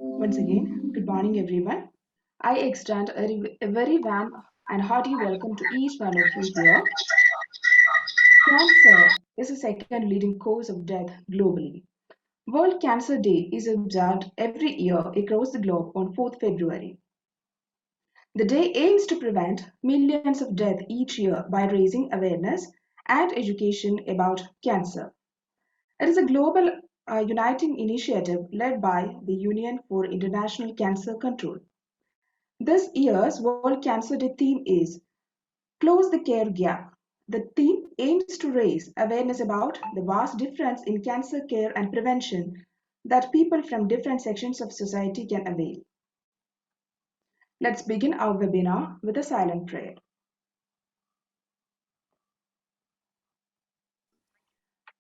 Once again, good morning everyone. I extend a very warm and hearty welcome to each one of you here. Cancer is the second leading cause of death globally. World Cancer Day is observed every year across the globe on 4th February. The day aims to prevent millions of deaths each year by raising awareness and education about cancer. It is a global uniting initiative led by the Union for International Cancer Control. This year's World Cancer Day theme is Close the Care Gap. The theme aims to raise awareness about the vast difference in cancer care and prevention that people from different sections of society can avail. Let's begin our webinar with a silent prayer.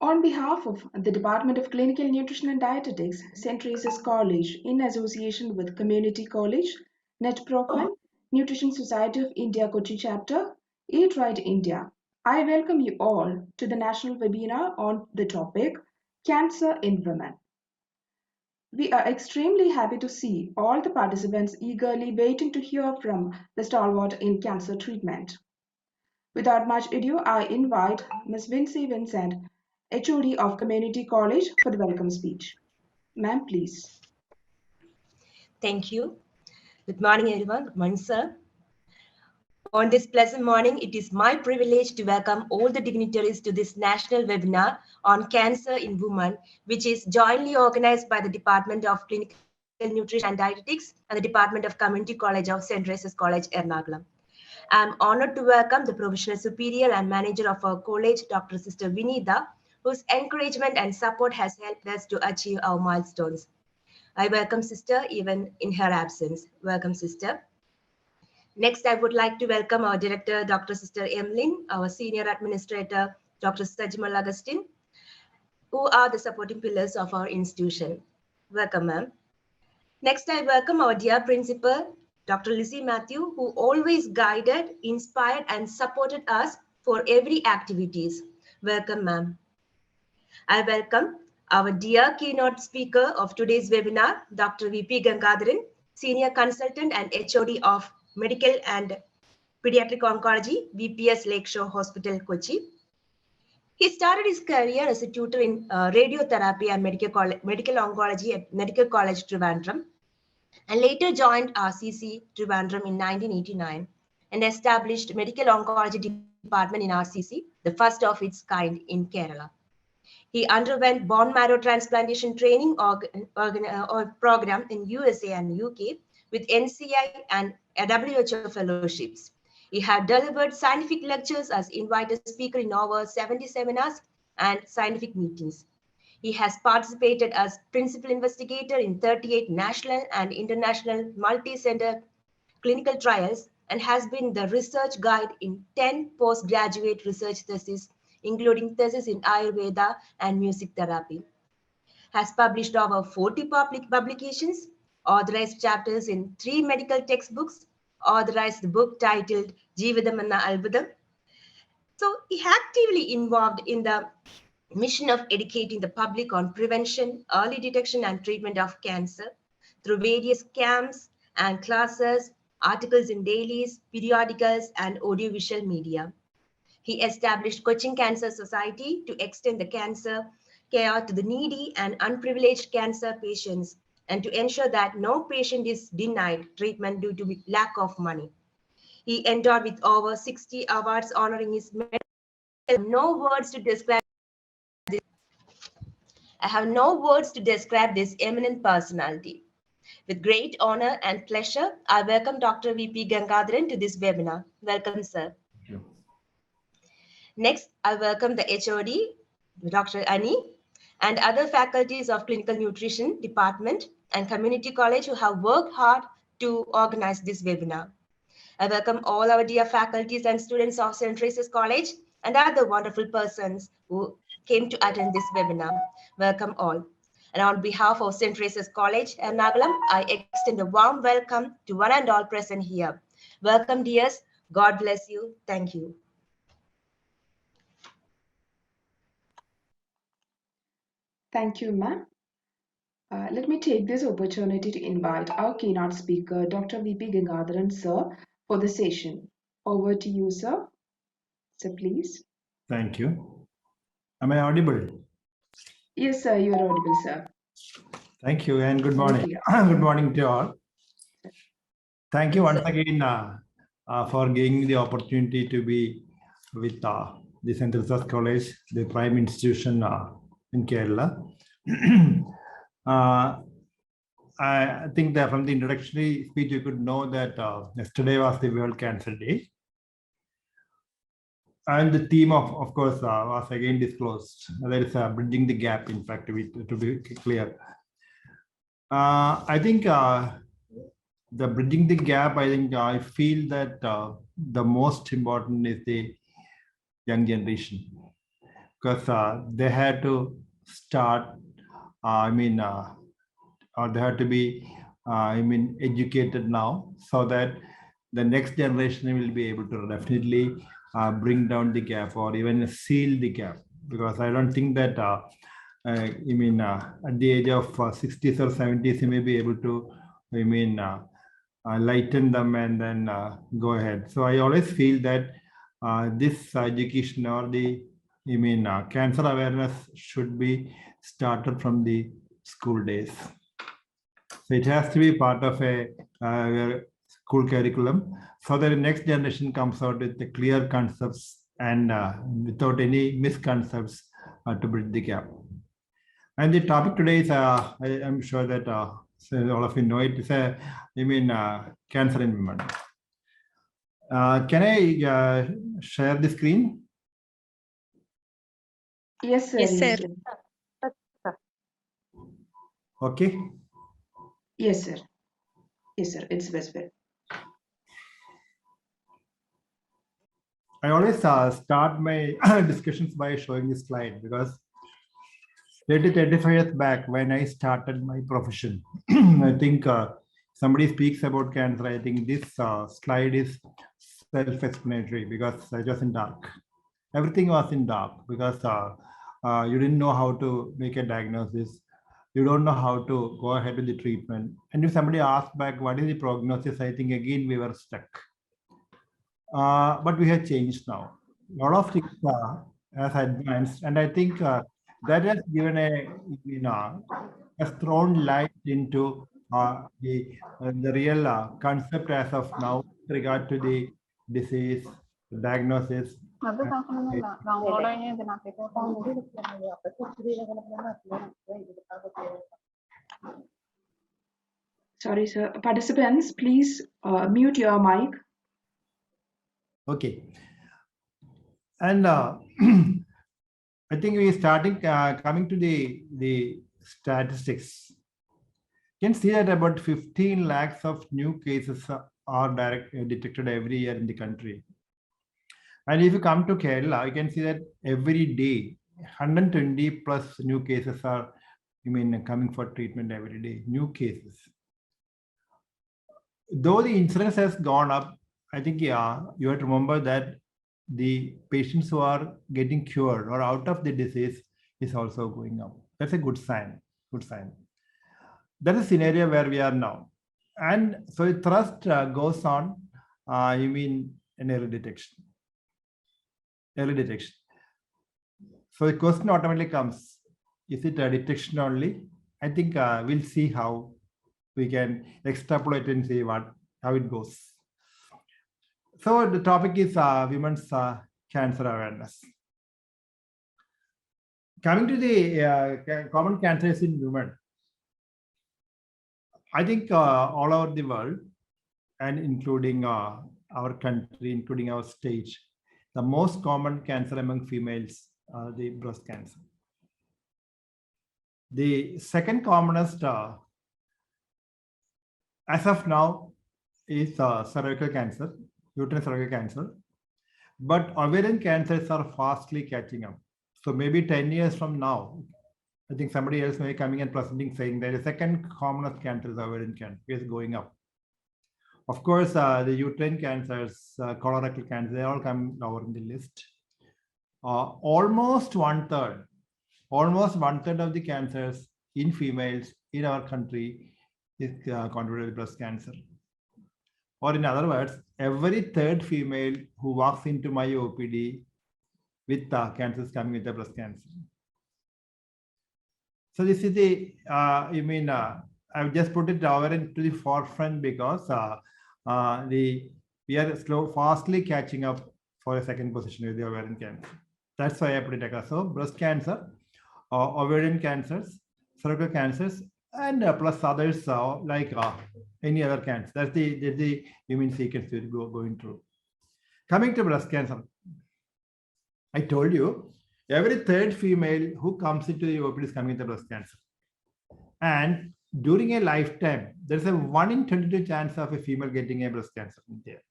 On behalf of the Department of Clinical Nutrition and Dietetics, St. Teresa's College, in association with Community College, NetProfman, Nutrition Society of India Kochi Chapter, Eat Right India, I welcome you all to the national webinar on the topic Cancer in Women. We are extremely happy to see all the participants eagerly waiting to hear from the stalwart in cancer treatment. Without much ado, I invite Ms. Vincy Vincent, HOD of Community College, for the welcome speech. Ma'am, please. Thank you. Good morning, everyone. Good morning, sir. On this pleasant morning, it is my privilege to welcome all the dignitaries to this national webinar on cancer in women, which is jointly organized by the Department of Clinical Nutrition and Dietetics and the Department of Community College of St. Teresa's College, Ernakulam. I am honored to welcome the Provisional Superior and Manager of our college, Dr. Sister Vinitha, whose encouragement and support has helped us to achieve our milestones. I welcome Sister even in her absence. Welcome, Sister. Next, I would like to welcome our Director, Dr. Sister Emlyn, our Senior Administrator, Dr. Sajimal Augustine, who are the supporting pillars of our institution. Welcome, ma'am. Next, I welcome our dear Principal, Dr. Lizzie Matthew, who always guided, inspired, and supported us for every activities. Welcome, ma'am. I welcome our dear keynote speaker of today's webinar, Dr. VP Gagarin, Senior Consultant and HOD of Medical and Pediatric Oncology, VPS Lakeshore Hospital, Kochi. He started his career as a tutor in radiotherapy and medical oncology at Medical College Trivandrum, and later joined RCC Trivandrum in 1989 and established Medical Oncology Department in RCC, the first of its kind in Kerala. He underwent bone marrow transplantation training program in USA and UK with NCI and WHO fellowships. He had delivered scientific lectures as invited speaker in over 70 seminars and scientific meetings. He has participated as principal investigator in 38 national and international multi-center clinical trials and has been the research guide in 10 postgraduate research theses, including thesis in Ayurveda and music therapy. Has published over 40 publications, authorized chapters in 3 medical textbooks, authorized the book titled Jeevithamanna Albudam. So he actively involved in the mission of educating the public on prevention, early detection and treatment of cancer through various camps and classes, articles in dailies, periodicals, and audiovisual media. He established Cochin Cancer Society to extend the cancer care to the needy and unprivileged cancer patients and to ensure that no patient is denied treatment due to lack of money. He endowed with over 60 awards honoring his medical. I have no words to describe this eminent personality. With great honor and pleasure, I welcome Dr. VP Gangadharan to this webinar. Welcome, sir. Thank you. Next, I welcome the HOD, Dr. Ani, and other faculties of Clinical Nutrition Department and Community College who have worked hard to organize this webinar. I welcome all our dear faculties and students of St. Teresa's College and other wonderful persons who came to attend this webinar. Welcome all. And on behalf of St. Teresa's College, Ernakulam, I extend a warm welcome to one and all present here. Welcome, dears. God bless you. Thank you. Thank you, ma'am. Let me take this opportunity to invite our keynote speaker, Dr. V.P. Gagarin, sir, for the session. Over to you, sir. Sir, please. Thank you. Am I audible? Yes, sir, you are audible, sir. Thank you and good morning. Clear. Good morning to all. Thank you once again for giving me the opportunity to be with the St. Teresa's College, the prime institution in Kerala. I think that from the introductory speech, you could know that yesterday was the World Cancer Day. And the theme of course, was again disclosed. That is bridging the gap, in fact, to be clear. I think the bridging the gap, I feel that the most important is the young generation, because they had to start, or they have to be, educated now, so that the next generation will be able to definitely bring down the gap or even seal the gap. Because I don't think that, at the age of 60s or 70s, you may be able to, lighten them and then go ahead. So I always feel that this education or the, cancer awareness should be started from the school days. So it has to be part of a school curriculum, so that the next generation comes out with the clear concepts and without any misconceptions to bridge the gap. And the topic today is, I'm sure that so all of you know it, is cancer in women. Can I share the screen? Yes, sir. Yes, sir. Yes, sir. Okay. Yes, sir. Yes, sir. It's visible. I always start my discussions by showing this slide, because 35 years back when I started my profession, I think somebody speaks about cancer. I think this slide is self-explanatory, because it was in dark. Everything was in dark, because you didn't know how to make a diagnosis. You don't know how to go ahead with the treatment. And if somebody asked back, what is the prognosis? I think again we were stuck. But we have changed now. A lot of things have advanced, and I think that has given has thrown light into the real concept as of now with regard to the disease, the diagnosis. Sorry, sir. Participants, please mute your mic. Okay. And I think we are starting coming to the statistics. You can see that about 15 lakhs of new cases are detected every year in the country. And if you come to Kerala, you can see that every day 120 plus new cases are coming for treatment every day, new cases. Though the incidence has gone up, I think you have to remember that the patients who are getting cured or out of the disease is also going up. That's a good sign. Good sign. That is a scenario where we are now. And so the thrust goes on, in early detection. Early detection. So the question automatically comes, is it a detection only? I think we'll see how we can extrapolate and see how it goes. So the topic is women's cancer awareness. Coming to the common cancers in women, I think all over the world, and including our country, including our state, the most common cancer among females are the breast cancer. The second commonest, as of now, is cervical cancer, uterine cervical cancer. But ovarian cancers are fastly catching up. So maybe 10 years from now, I think somebody else may be coming and presenting saying that the second commonest cancer is ovarian cancer is going up. Of course, the uterine cancers, colorectal cancer, they all come lower in the list. Almost one third of the cancers in females in our country is contributed with breast cancer. Or in other words, every third female who walks into my OPD with cancer is coming with a breast cancer. So this is the, I've just put it over into the forefront because we are fastly catching up for a second position with the ovarian cancer. That's why I put it across. So breast cancer, ovarian cancers, cervical cancers, and plus others like any other cancer. That's the immune sequence we're going through. Coming to breast cancer, I told you every third female who comes into the OPD is coming with breast cancer. And during a lifetime, there's a 1 in 22 chance of a female getting a breast cancer in there.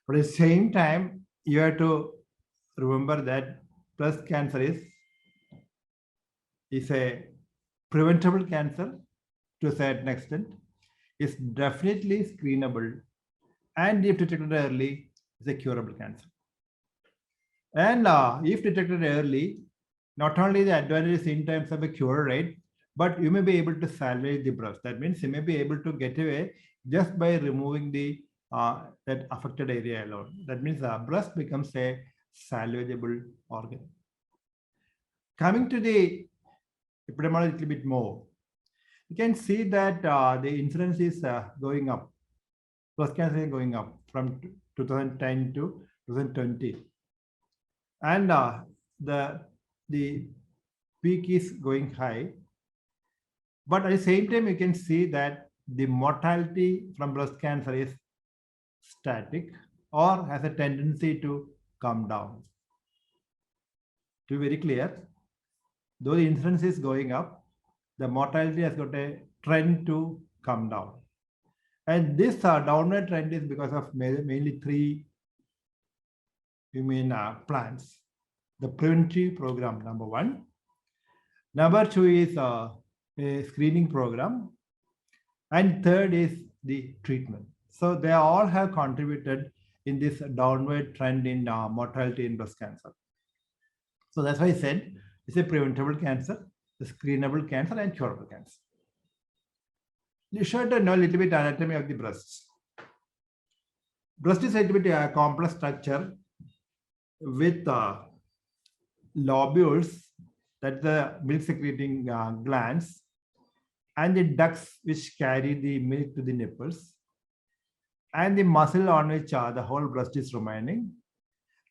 But at the same time, you have to remember that breast cancer is a preventable cancer to a certain extent. It's definitely screenable, and if detected early, it's a curable cancer. And if detected early, not only the advantage in terms of a cure rate, but you may be able to salvage the breast. That means you may be able to get away just by removing the that affected area alone. That means the breast becomes a salvageable organ. Coming to the epidemiology a little bit more, you can see that the incidence is going up. Breast cancer is going up from 2010 to 2020. And the peak is going high. But at the same time, you can see that the mortality from breast cancer is static or has a tendency to come down. To be very clear, though the incidence is going up, the mortality has got a trend to come down. And this downward trend is because of mainly three plans. The preventive program, number one. Number two is a screening program. And third is the treatment. So they all have contributed in this downward trend in mortality in breast cancer. So that's why I said it's a preventable cancer, a screenable cancer, and curable cancer. You should know a little bit anatomy of the breast. Breast is a little bit a complex structure with lobules, that's the milk secreting glands, and the ducts which carry the milk to the nipples, and the muscle on which the whole breast is remaining,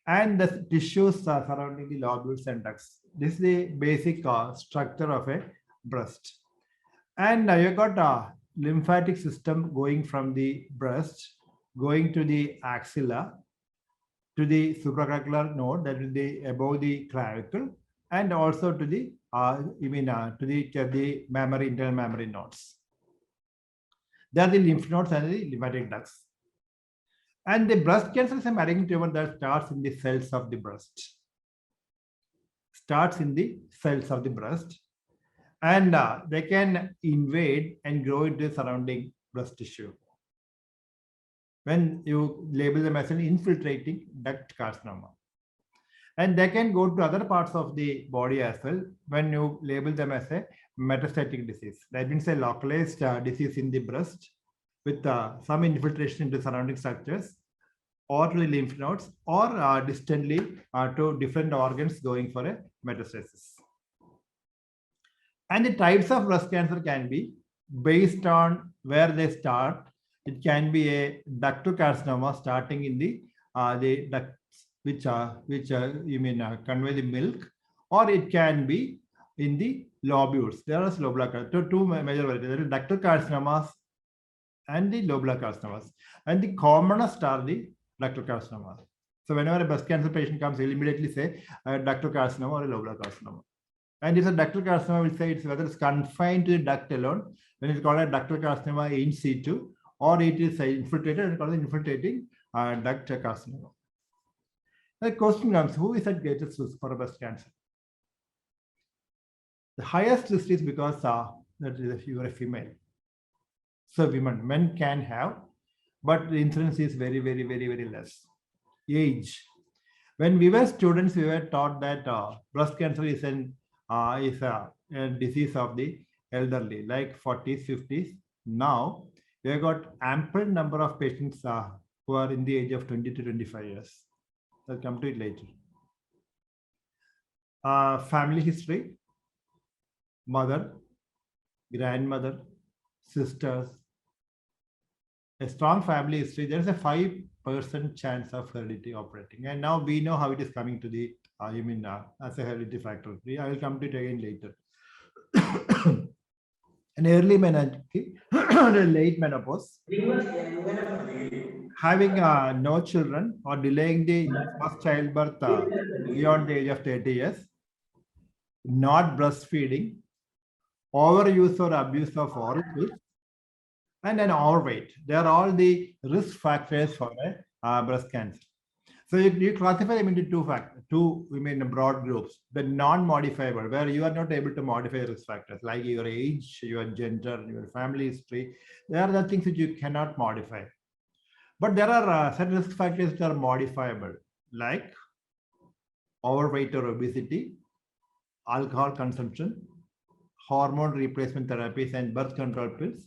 and the tissues surrounding the lobules and ducts. This is the basic structure of a breast. And you've got a lymphatic system going from the breast, going to the axilla, to the supraclavicular node, that is the above the clavicle, and also to the the mammary, internal mammary nodes. They are the lymph nodes and the lymphatic ducts. And the breast cancer is a malignant tumor that starts in the cells of the breast. Starts in the cells of the breast, and they can invade and grow into the surrounding breast tissue. When you label them as an infiltrating duct carcinoma. And they can go to other parts of the body as well when you label them as a metastatic disease. That means a localized disease in the breast with some infiltration into surrounding structures, or to the lymph nodes, or distantly to different organs going for a metastasis. And the types of breast cancer can be based on where they start. It can be a ductal carcinoma starting in the ducts which convey the milk, or it can be in the lobules. There are lobular two major varieties. There is ductal carcinomas and the lobular carcinomas, and the commonest are the ductal carcinomas. So whenever a breast cancer patient comes, he'll immediately say a ductal carcinoma or a lobular carcinoma. And if a ductal carcinoma, will say it's whether it's confined to the duct alone, when it's called a ductal carcinoma in situ, or it is infiltrated and called infiltrating duct carcinoma. The question comes, who is at greatest risk for breast cancer? The highest risk is because that is you are a female. So men can have, but the incidence is very, very, very, very less. Age. When we were students, we were taught that breast cancer is a disease of the elderly, like 40s, 50s. Now, we have got ample number of patients who are in the age of 20 to 25 years. I'll come to it later. Family history, mother, grandmother, sisters. A strong family history, there's a 5% chance of heredity operating. And now we know how it is coming to the, as a heredity factor. I will come to it again later. An early menarche, late menopause, having no children or delaying the first childbirth beyond the age of 30 years, not breastfeeding, overuse or abuse of oral pills, and an overweight. They are all the risk factors for breast cancer. So you classify them into two broad groups. The non-modifiable, where you are not able to modify risk factors like your age, your gender, your family history. They are the things that you cannot modify. But there are certain risk factors that are modifiable, like overweight or obesity, alcohol consumption, hormone replacement therapies and birth control pills,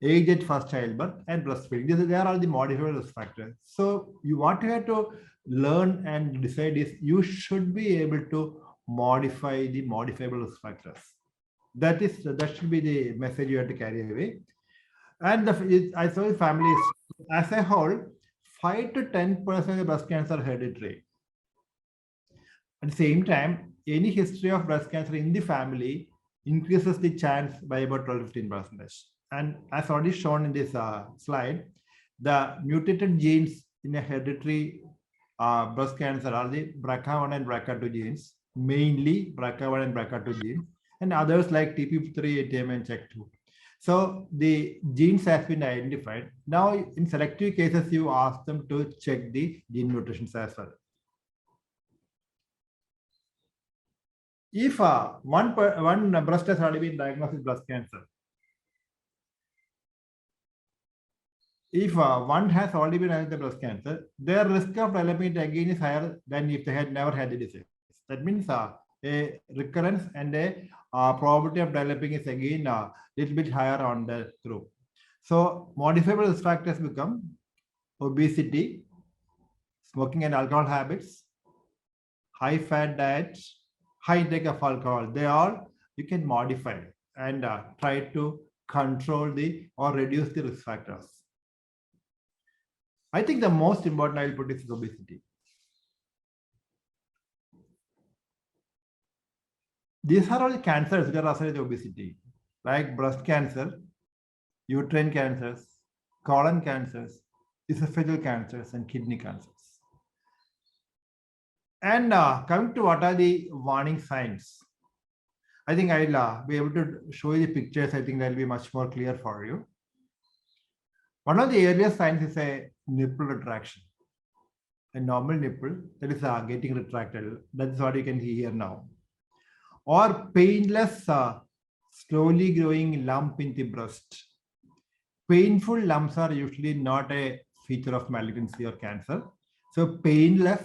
age at first childbirth, and breastfeeding. They are all the modifiable risk factors. So what you have to learn and decide is you should be able to modify the modifiable risk factors. That should be the message you have to carry away. And I saw families as a whole, 5 to 10% of breast cancer hereditary. At the same time, any history of breast cancer in the family increases the chance by about 12-15%. And as already shown in this slide, the mutated genes in a hereditary breast cancer are the BRCA1 and BRCA2 genes, mainly BRCA1 and BRCA2 genes, and others like TP53, ATM, and CHEK2. So the genes have been identified. Now, in selective cases, you ask them to check the gene mutations as well. If one breast has already been diagnosed with breast cancer, if one has already been diagnosed with breast cancer, their risk of developing it again is higher than if they had never had the disease. That means a recurrence and a probability of developing is again a little bit higher on the group. So modifiable risk factors become obesity, smoking and alcohol habits, high fat diet, high intake of alcohol. They all you can modify and try to control or reduce the risk factors. I think the most important I'll put is obesity. These are all the cancers that are associated with obesity, like breast cancer, uterine cancers, colon cancers, esophageal cancers, and kidney cancers. And coming to what are the warning signs, I think I'll be able to show you the pictures. I think that'll be much more clear for you. One of the earliest signs is a nipple retraction. A normal nipple that is getting retracted. That's what you can see here now. Or painless, slowly growing lump in the breast. Painful lumps are usually not a feature of malignancy or cancer. So painless,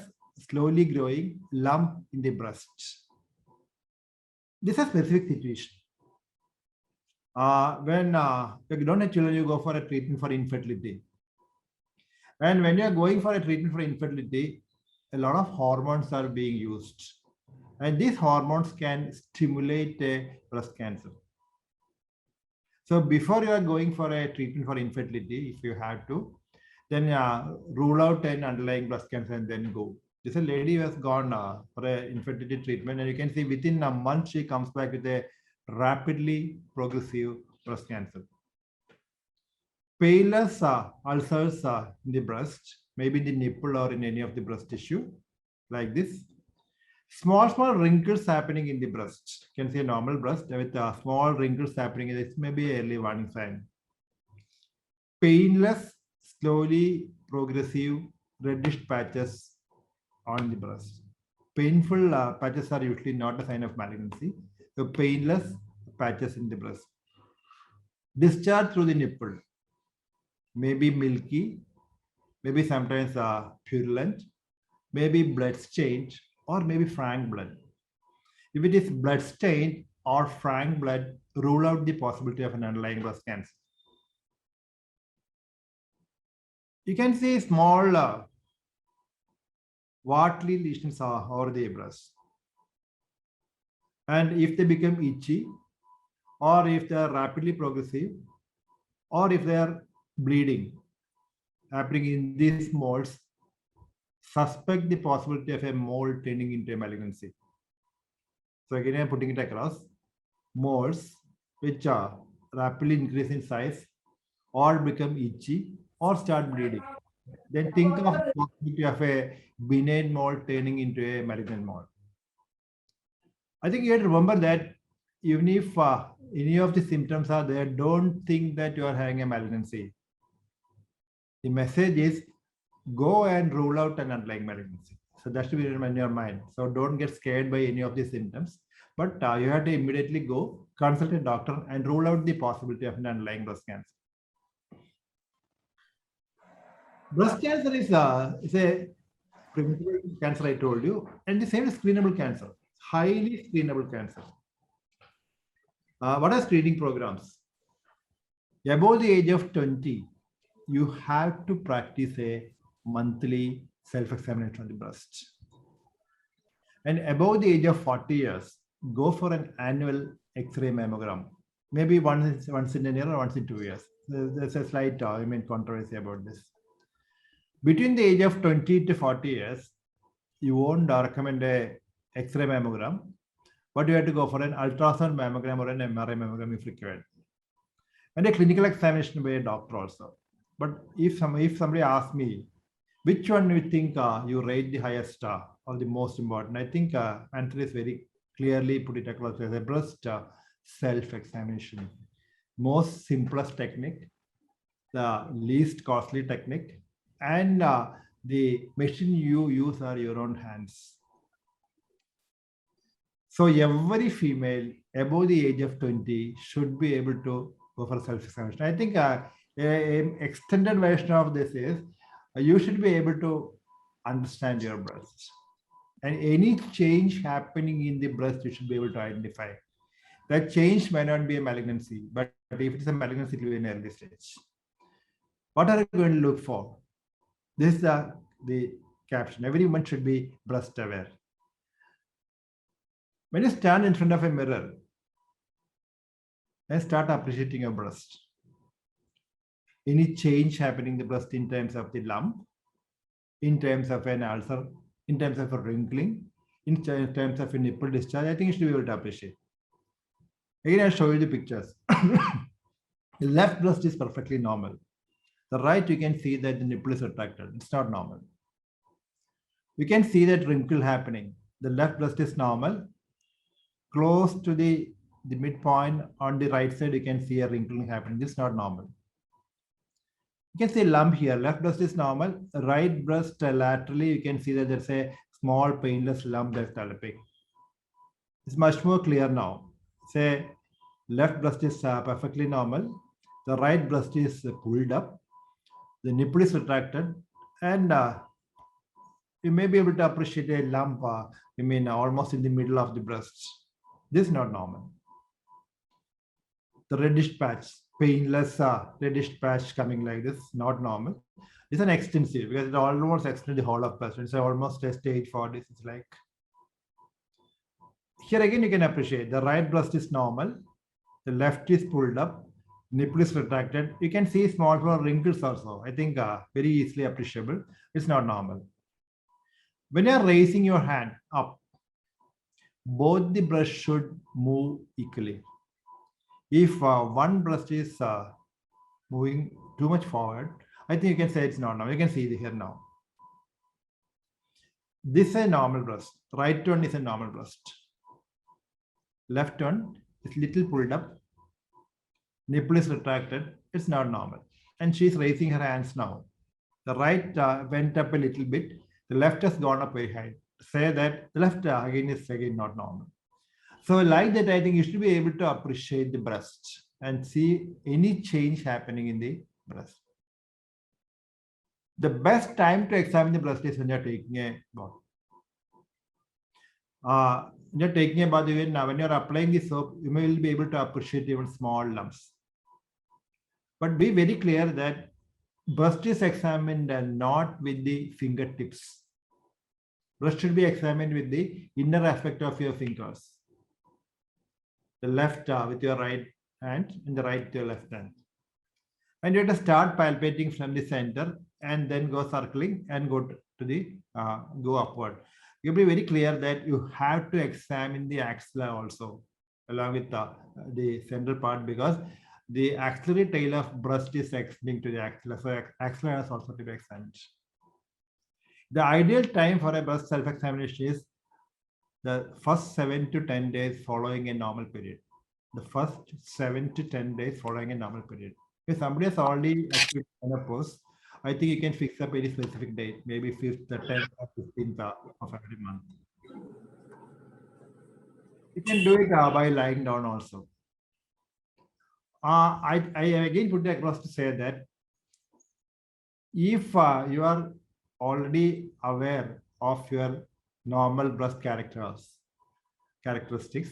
slowly growing lump in the breast. This is a specific situation. When you don't have children, you go for a treatment for infertility. And when you are going for a treatment for infertility, a lot of hormones are being used. And these hormones can stimulate breast cancer. So before you are going for a treatment for infertility, if you have to, then rule out an underlying breast cancer and then go. This is a lady who has gone for an infertility treatment, and you can see within a month she comes back with a rapidly progressive breast cancer. Painless ulcers in the breast, maybe in the nipple or in any of the breast tissue, like this. Small wrinkles happening in the breast. You can see a normal breast with small wrinkles happening. This may be an early warning sign. Painless, slowly progressive reddish patches on the breast. Painful patches are usually not a sign of malignancy. So painless patches in the breast. Discharge through the nipple. Maybe milky, maybe sometimes purulent, maybe blood stained, or maybe frank blood. If it is blood stained, or frank blood rule out the possibility of an underlying breast cancer. You can see small wartly lesions over the breast. And if they become itchy, or if they are rapidly progressive, or if they are bleeding happening in these moles, suspect the possibility of a mole turning into a malignancy. So again, I'm putting it across. Moles which are rapidly increase in size or become itchy or start bleeding. Then think of the possibility of a benign mole turning into a malignant mole. I think you have to remember that even if any of the symptoms are there, don't think that you are having a malignancy. The message is go and rule out an underlying malignancy. So that should be in your mind. So don't get scared by any of these symptoms, but you have to immediately go consult a doctor and rule out the possibility of an underlying breast cancer. Breast cancer is a preventable cancer, I told you, and the same is screenable cancer, highly screenable cancer. What are screening programs? Above the age of 20, you have to practice a monthly self-examination of the breast. And above the age of 40 years, go for an annual X-ray mammogram, maybe once in a year or once in 2 years. There's a slight controversy about this. Between the age of 20 to 40 years, you won't recommend a X-ray mammogram, but you have to go for an ultrasound mammogram or an MRI mammogram if required. And a clinical examination by a doctor also. But if somebody asks me, which one you think you rate the highest or the most important, I think answer is very clearly put it across as a breast self-examination. Most simplest technique, the least costly technique, and the machine you use are your own hands. So every female above the age of 20 should be able to go for self-examination. I think an extended version of this is you should be able to understand your breast. And any change happening in the breast, you should be able to identify. That change may not be a malignancy, but if it's a malignancy, it will be an early stage. What are you going to look for? This is the caption. Every woman should be breast aware. When you stand in front of a mirror and start appreciating your breast, any change happening in the breast in terms of the lump, in terms of an ulcer, in terms of a wrinkling, in terms of a nipple discharge, I think you should be able to appreciate. Again, I'll show you the pictures. The left breast is perfectly normal. The right, you can see that the nipple is retracted. It's not normal. You can see that wrinkle happening. The left breast is normal. Close to the midpoint on the right side, you can see a wrinkling happening. This is not normal. You can see a lump here. Left breast is normal. Right breast laterally, you can see that there's a small painless lump that's developing. It's much more clear now. Say left breast is perfectly normal. The right breast is pulled up. The nipple is retracted, and you may be able to appreciate a lump, almost in the middle of the breast. This is not normal. The reddish patch, painless reddish patch coming like this, not normal. It's an extensive because it almost extends the whole of breast. It's almost a stage 4. This is like here again. You can appreciate the right breast is normal, the left is pulled up, nipple is retracted. You can see small wrinkles also. I think very easily appreciable. It's not normal. When you are raising your hand up, both the breasts should move equally. If one breast is moving too much forward, I think you can say it's not normal. You can see it here now. This is a normal breast. Right one is a normal breast. Left one is little pulled up. Nipple is retracted. It's not normal. And she's raising her hands now. The right went up a little bit. The left has gone up very high. Say that the left again is not normal. So like that, I think you should be able to appreciate the breast and see any change happening in the breast. The best time to examine the breast is when you're taking a bath. you're taking a bath, even when you're applying the soap, you will be able to appreciate even small lumps. But be very clear that breast is examined and not with the fingertips. Breast should be examined with the inner aspect of your fingers. The left with your right hand and the right with your left hand. And you have to start palpating from the center and then go circling and go to the go upward. You'll be very clear that you have to examine the axilla also along with the central part, because the axillary tail of breast is extending to the axilla. So axilla has also to be examined. The ideal time for a breast self-examination is the first 7 to 10 days following a normal period. The first 7 to 10 days following a normal period. If somebody has already achieved menopause, I think you can fix up any specific date, maybe 5th, 10th, or 15th of every month. You can do it by lying down also. I again put it across to say that if you are already aware of your normal breast characteristics,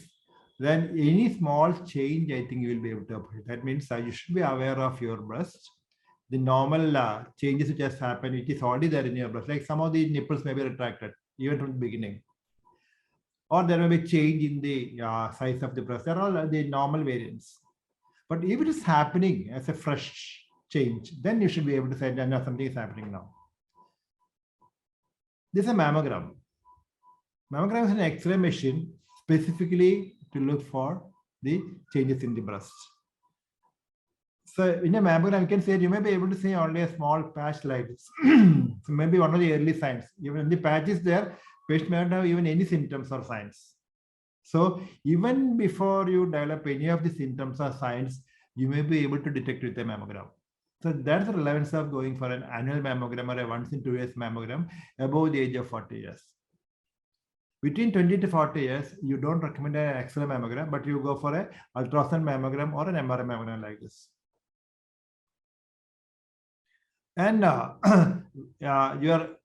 then any small change, I think you will be able to appreciate. That means you should be aware of your breast, the normal changes which has happened, it is already there in your breast. Like some of the nipples may be retracted even from the beginning, or there may be change in the size of the breast. They are all the normal variants. But if it is happening as a fresh change, then you should be able to say that something is happening now. This is a mammogram. Mammogram is an X-ray machine specifically to look for the changes in the breast. So in a mammogram, you can say you may be able to see only a small patch like this. So maybe one of the early signs. Even the patch is there, patient may not have even any symptoms or signs. So even before you develop any of the symptoms or signs, you may be able to detect with a mammogram. So that's the relevance of going for an annual mammogram or a once in 2 years mammogram above the age of 40 years. Between 20 to 40 years, you don't recommend an X-ray mammogram, but you go for an ultrasound mammogram or an MRI mammogram like this. And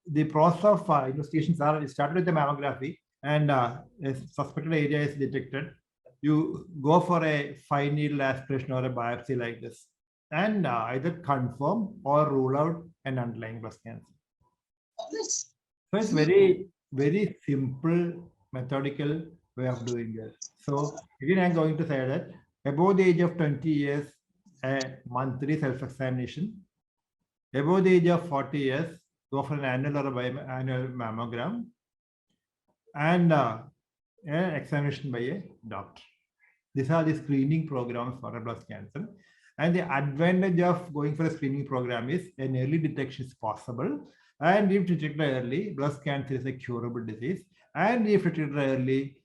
the process of investigations are started with the mammography, and a suspected area is detected. You go for a fine needle aspiration or a biopsy like this, and either confirm or rule out an underlying breast cancer. So it's very, very simple, methodical way of doing this. So again, I'm going to say that above the age of 20 years, a monthly self-examination. Above the age of 40 years, go for an annual or a biannual mammogram, and an examination by a doctor. These are the screening programs for breast cancer. And the advantage of going for a screening program is an early detection is possible. And if detected early, breast cancer is a curable disease. And if detected early,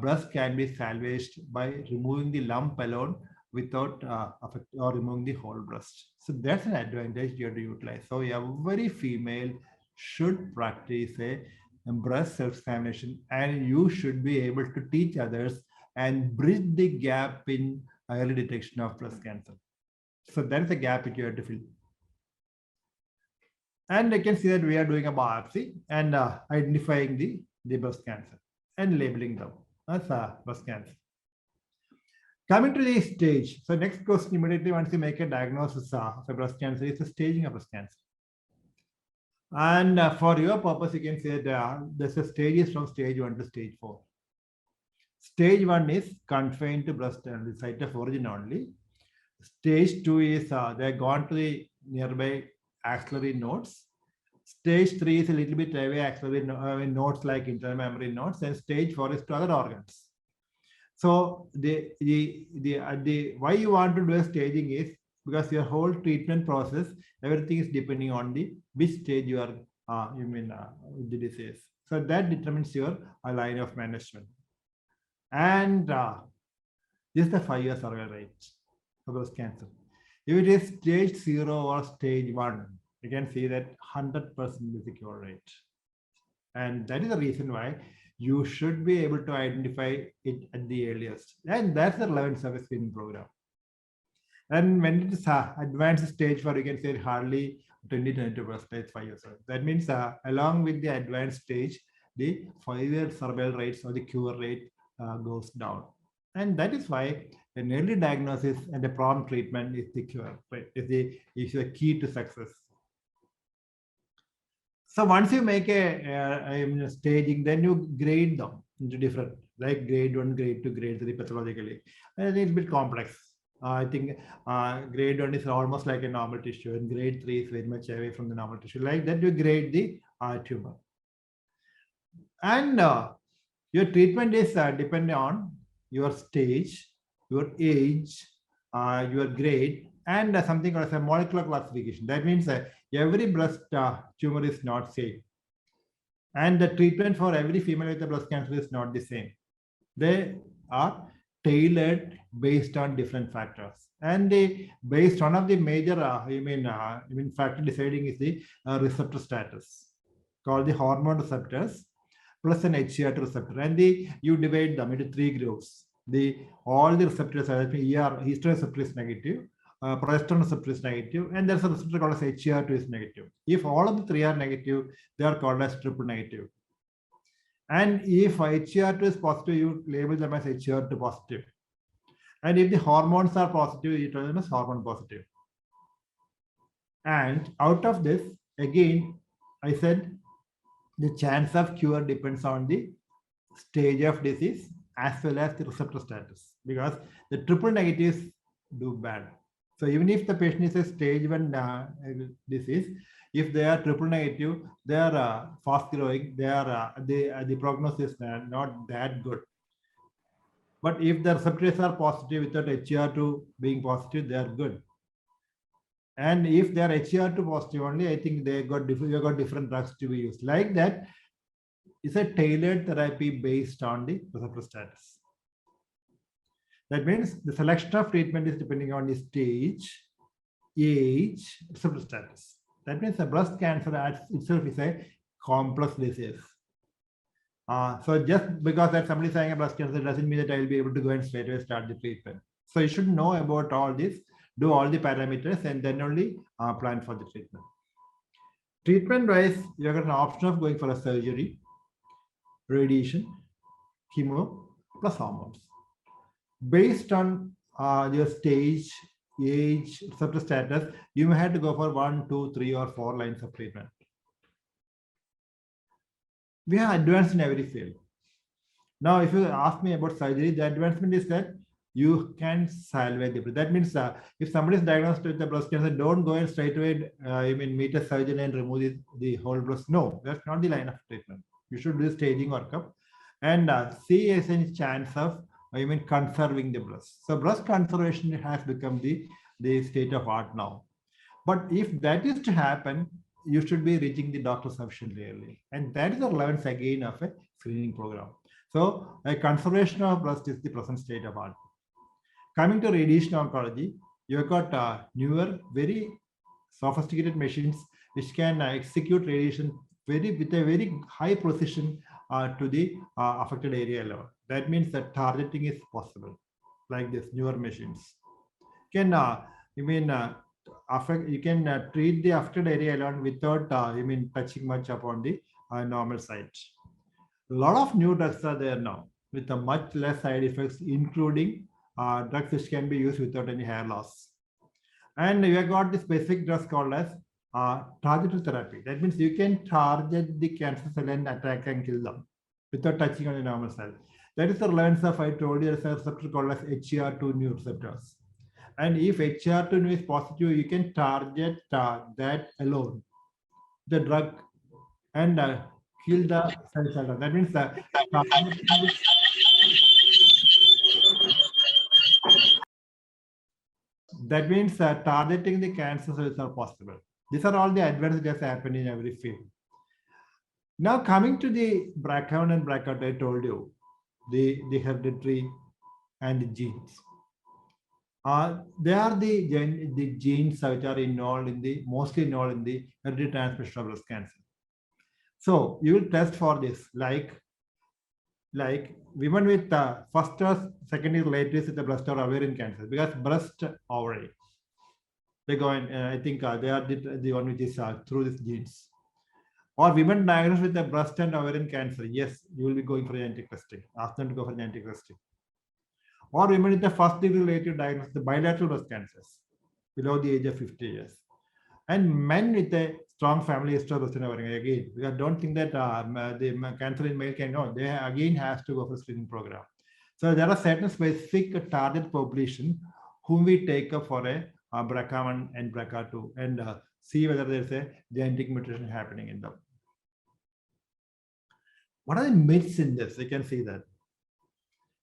breast can be salvaged by removing the lump alone without affect or removing the whole breast. So that's an advantage you have to utilize. So every female should practice a breast self-examination, and you should be able to teach others and bridge the gap in early detection of breast cancer. So that's a gap that you have to fill. And I can see that we are doing a biopsy and identifying the breast cancer and labeling them as breast cancer. Coming to the stage. So next question immediately once you make a diagnosis of a breast cancer is the staging of breast cancer. And for your purpose, you can say that there's a stages from stage 1 to stage 4. Stage 1 is confined to breast and the site of origin only. Stage 2 is they're gone to the nearby axillary nodes. Stage 3 is a little bit away axillary nodes like internal mammary nodes, and stage 4 is to other organs. So the why you want to do a staging is because your whole treatment process, everything is depending on the which stage you are the disease. So that determines your line of management. And this is the 5-year survival rate for breast cancer. If it is stage 0 or stage 1, you can see that 100% is the cure rate. And that is the reason why you should be able to identify it at the earliest. And that's the relevance of a screening program. And when it is advanced stage 4, you can say hardly 20-22% 5 years old. That means along with the advanced stage, the 5-year survival rates or the cure rate goes down. And that is why an early diagnosis and a prompt treatment is the cure, right? Is the key to success. So once you make a staging, then you grade them into different, like grade 1, grade 2, grade 3 pathologically. And it's a bit complex. I think grade 1 is almost like a normal tissue, and grade 3 is very much away from the normal tissue. Like that, you grade the tumor. And your treatment is dependent on your stage, your age, your grade, and something called as a molecular classification. That means every breast tumor is not same. And the treatment for every female with a breast cancer is not the same. They are tailored based on different factors. And based one of the major factor deciding is the receptor status, called the hormone receptors plus an HER2 receptor. And you divide them into 3 groups. All the receptors are estrogen receptor is negative, progesterone receptor is negative, and there's a receptor called as HER2 is negative. If all of the 3 are negative, they are called as triple negative. And if HER2 is positive, you label them as HER2 positive. And if the hormones are positive, you tell them as hormone positive. And out of this, again, I said the chance of cure depends on the stage of disease as well as the receptor status, because the triple negatives do bad. So even if the patient is a stage 1 disease, if they are triple negative, they are fast growing, the prognosis is not that good. But if the receptors are positive without HER2 being positive, they are good. And if they are HER2 positive only, I think you got different drugs to be used. Like that, it's a tailored therapy based on the receptor status. That means the selection of treatment is depending on the stage, age, receptor status. That means the breast cancer itself is a complex disease. So just because that somebody is saying a breast cancer doesn't mean that I will be able to go and straight away start the treatment. So you should know about all this, do all the parameters, and then only plan for the treatment. Treatment-wise, you have got an option of going for a surgery, radiation, chemo, plus hormones. Based on your stage, age, receptor status, you may have to go for 1, 2, 3, or 4 lines of treatment. We have advanced in every field. Now, if you ask me about surgery, the advancement is that you can salvage the breast. That means if somebody is diagnosed with the breast cancer, don't go and straight away meet a surgeon and remove the whole breast. No, that's not the line of treatment. You should do staging workup and see if any chance of conserving the breast. So breast conservation has become the state of art now. But if that is to happen, you should be reaching the doctor sufficiently early. And that is the relevance again of a screening program. So a conservation of breast is the present state of art. Coming to radiation oncology, you've got newer, very sophisticated machines which can execute radiation with a very high precision to the affected area level. That means that targeting is possible, like this newer machines. You can treat the affected area alone without touching much upon the normal site. A lot of new drugs are there now with a much less side effects, including drugs which can be used without any hair loss. And we have got this specific drugs called as targeted therapy. That means you can target the cancer cell and attack and kill them without touching on the normal cell. That is the relevance of, I told you, there's a receptor called as HER2 new receptors. And if HER2 new is positive, you can target that alone, the drug, and kill the cell. That means that targeting the cancer cells are possible. These are all the advances that happen in every field. Now coming to the BRCA1 and BRCA2, I told you, the hereditary and the genes. They are the genes which are mostly involved in the hereditary transmission of breast cancer. So you will test for this, like women with first or second year relatives with the breast or ovarian cancer, because breast ovary, they go and I think they are the one which is through these genes. Or women diagnosed with a breast and ovarian cancer, yes, you will be going for genetic testing. Ask them to go for genetic testing. Or women with the first degree related diagnosis, the bilateral breast cancers below the age of 50 years. And men with a strong family history of breast and ovarian, again, we don't think that the cancer in male can know. They again has to go for screening program. So there are certain specific target population whom we take up for a BRCA1 and BRCA2 and see whether there's a genetic mutation happening in them. What are the myths in this? You can see that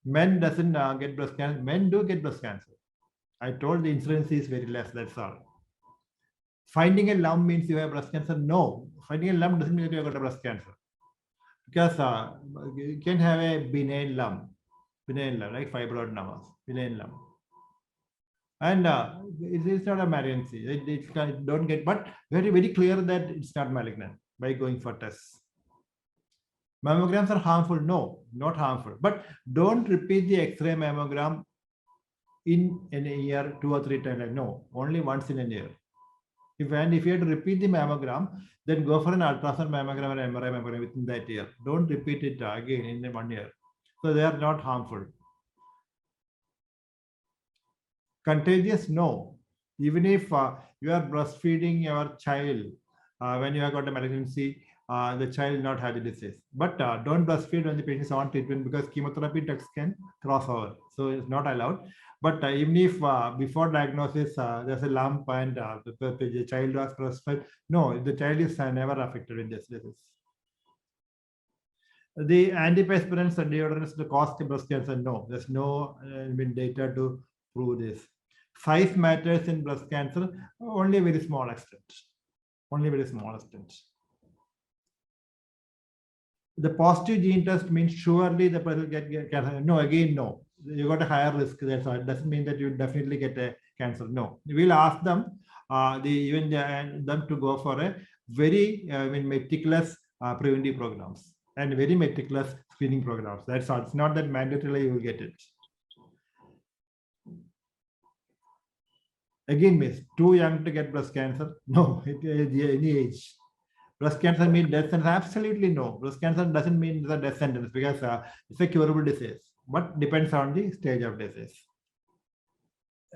men doesn't get breast cancer. Men do get breast cancer. I told the incidence is very less. That's all. Finding a lump means you have breast cancer. No, finding a lump doesn't mean that you have got a breast cancer, because you can have a benign lump, like fibroid numbers, benign lump. And it's not a malignancy. It don't get, but very clear that it's not malignant by going for tests. Mammograms are harmful? No, not harmful. But don't repeat the X-ray mammogram in a year 2 or 3 times. No, only once in a year. If you have to repeat the mammogram, then go for an ultrasound mammogram or MRI mammogram within that year. Don't repeat it again in 1 year. So they are not harmful. Contagious? No. Even if you are breastfeeding your child, when you have got a malignancy, the child will not have the disease. But don't breastfeed when the patient is on treatment, because chemotherapy drugs can cross over. So it's not allowed. But even if before diagnosis there's a lump and the child was breastfed, no, the child is never affected with this disease. The antiperspirants and deodorants to cause breast cancer? No, there's no data to prove this. Size matters in breast cancer, only a very small extent. Only very small extent. The positive gene test means surely the person will get cancer. No, again, no. You got a higher risk. That's all. It doesn't mean that you definitely get a cancer. No, we'll ask them, them to go for a very meticulous preventive programs and very meticulous screening programs. That's all. It's not that mandatorily you will get it. Again, miss, too young to get breast cancer? No, at any age. Breast cancer means death sentence? Absolutely no. Breast cancer doesn't mean the death sentence, because it's a curable disease, but depends on the stage of disease.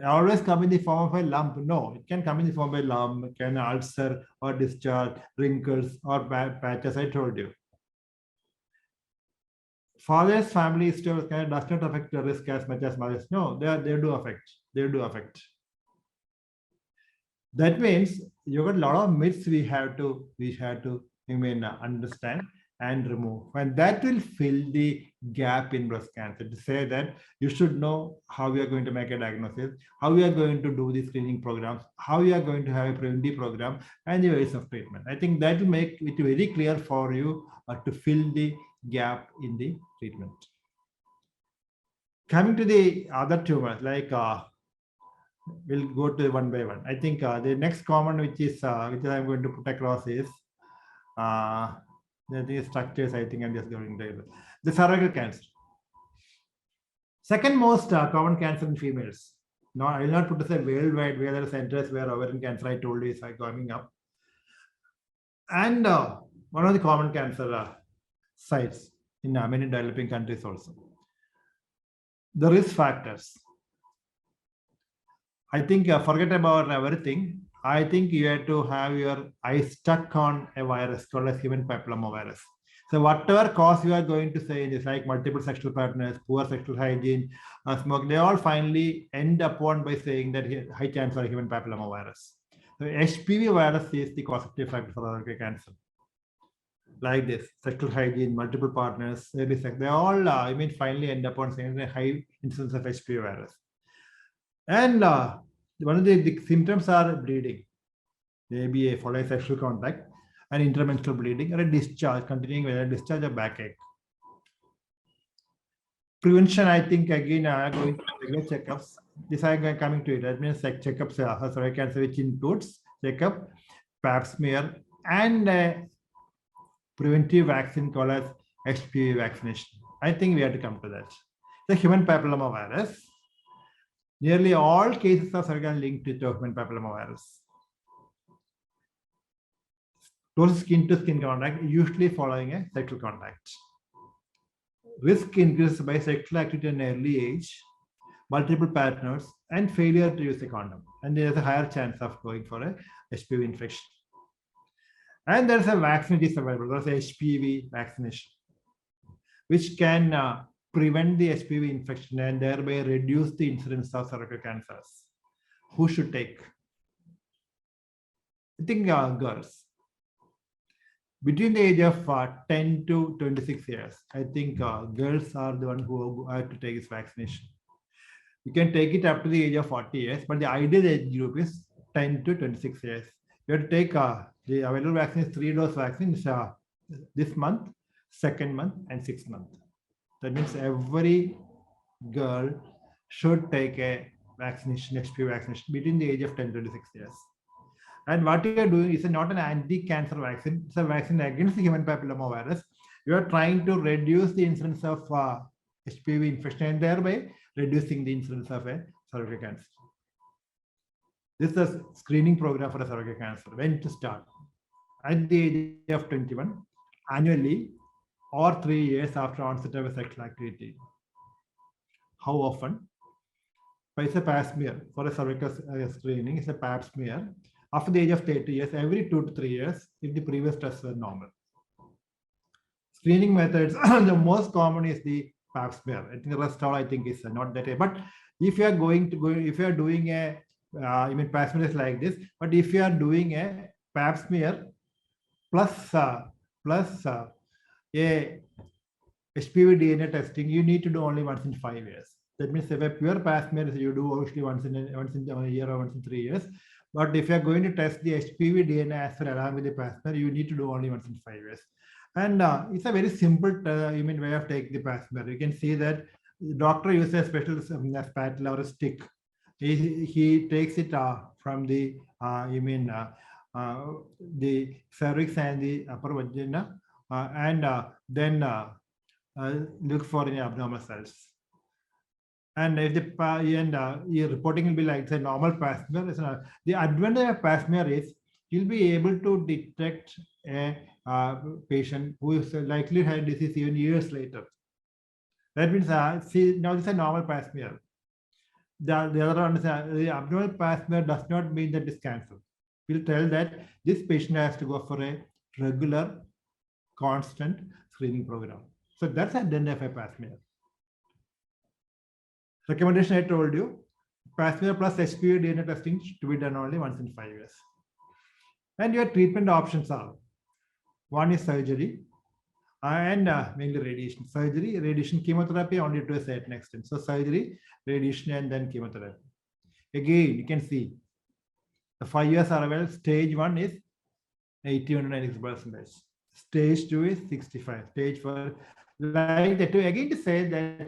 Always come in the form of a lump? No, it can come in the form of a lump, it can ulcer or discharge, wrinkles or patches, I told you. Father's family history does not affect the risk as much as mother's. No, they do affect. They do affect. That means you got a lot of myths we have to understand and remove, and that will fill the gap in breast cancer, to say that you should know how we are going to make a diagnosis, how we are going to do the screening programs, how we are going to have a preventive program, and the ways of treatment. I think that will make it very clear for you to fill the gap in the treatment. Coming to the other tumors, like we'll go to one by one. I think the next common which I'm going to put across is the structures. I think I'm just going to the cervical cancer. Second most common cancer in females. No, I will not put to say worldwide, where there are centers where ovarian cancer, I told you, is coming up. And one of the common cancer sites in many developing countries also. The risk factors. I think forget about everything. I think you have to have your eyes stuck on a virus called as human papilloma virus. So whatever cause you are going to say is like multiple sexual partners, poor sexual hygiene, smoke, they all finally end upon by saying that high chance of human papilloma virus. So HPV virus is the causative factor for ovarian cancer. Like this, sexual hygiene, multiple partners, they all finally end up on saying a high incidence of HPV virus. And one of the symptoms are bleeding, maybe a following sexual contact, an intermenstrual bleeding, or a discharge, continuing with a discharge of backache. Prevention, I think, again, going to regular checkups. This I'm coming to it. That means like checkups for cervical cancer, which includes checkup, pap smear, and preventive vaccine called as HPV vaccination. I think we have to come to that. The human papilloma virus. Nearly all cases of cervical linked to human papilloma virus. close skin-to-skin contact, usually following a sexual contact. Risk increases by sexual activity in early age, multiple partners, and failure to use a condom. And there's a higher chance of going for a HPV infection. And there's a vaccine which is available. There's a HPV vaccination, which can prevent the HPV infection and thereby reduce the incidence of cervical cancers. Who should take? I think girls. Between the age of 10 to 26 years, I think girls are the one who have to take this vaccination. You can take it up to the age of 40 years, but the ideal age group is 10 to 26 years. You have to take the available vaccine is 3-dose vaccine this month, 2nd month, and 6th month. That means every girl should take a vaccination, HPV vaccination, between the age of 10 to 26 years. And what you are doing is not an anti-cancer vaccine. It's a vaccine against the human papilloma virus. You are trying to reduce the incidence of HPV infection and thereby reducing the incidence of a cervical cancer. This is a screening program for a cervical cancer. When to start? At the age of 21, annually, or 3 years after onset of a sexual activity. How often? It's a pap smear for a cervical screening. It's a pap smear. After the age of 30 years, every 2 to 3 years, if the previous tests were normal. Screening methods, the most common is the pap smear. I think the rest all I think is not that. But if you are if you are doing a, pap smear is like this. But if you are doing a pap smear plus a HPV DNA testing, you need to do only once in 5 years. That means if a pure pap smear you do obviously once in a year or once in 3 years. But if you are going to test the HPV DNA as well along with the pap smear, you need to do only once in 5 years. And it's a very simple way of taking the pap smear. You can see that the doctor uses a special spatula or a stick. He takes it from the the cervix and the upper vagina, and then look for any abnormal cells. And if your reporting will be like a normal pap smear, the advantage of pap smear is you'll be able to detect a patient who is likely to have disease even years later. That means, see, now this is a normal pap smear. The other one is the abnormal pap smear does not mean that it's cancer. We'll tell that this patient has to go for a regular, constant screening program. So that's the advantage of a pap smear. Recommendation I told you, pap smear plus HPV DNA testing to be done only once in 5 years. And your treatment options are, one is surgery and mainly radiation. Surgery, radiation, chemotherapy only to a certain extent. So surgery, radiation, and then chemotherapy. Again, you can see the 5 years are available. Stage 1 is 80-90%. Stage 2 is 65. Stage 4, like that. Again, to say that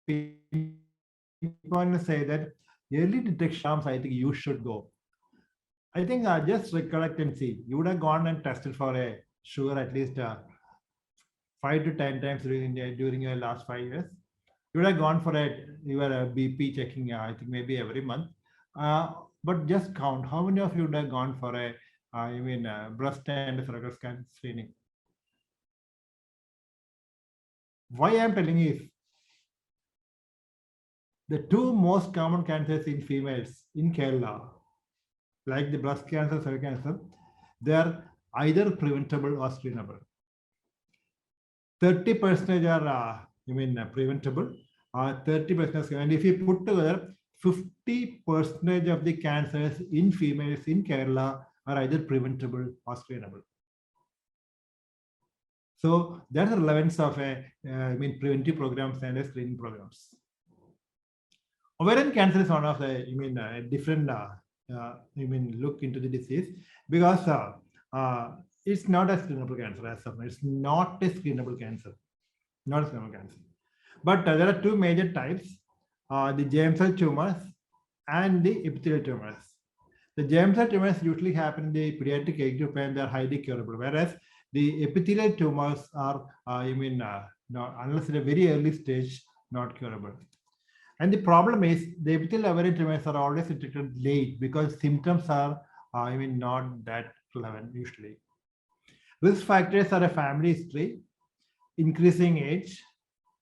people say that early detection, I think you should go. I think just recollect and see. You would have gone and tested for a sugar at least 5 to 10 times during your last 5 years. You would have gone for your BP checking, I think maybe every month. But just count how many of you would have gone for a breast and cervical scan screening. Why I'm telling you is the 2 most common cancers in females in Kerala, like the breast cancer, cervical cancer, they are either preventable or screenable. 30% are preventable, 30%, and if you put together 50% of the cancers in females in Kerala are either preventable or screenable. So that's the relevance of preventive programs and screening programs. Ovarian cancer is one of the different look into the disease, because it's not a screenable cancer as of now. It's not a screenable cancer, not a screenable cancer. But there are 2 major types: the germ cell tumors and the epithelial tumors. The germ cell tumors usually happen in the pediatric age group and they're highly curable, whereas the epithelial tumors are, unless at a very early stage, not curable. And the problem is the epithelial ovarian tumors are always detected late because symptoms are, not that 11 usually. Risk factors are a family history, increasing age,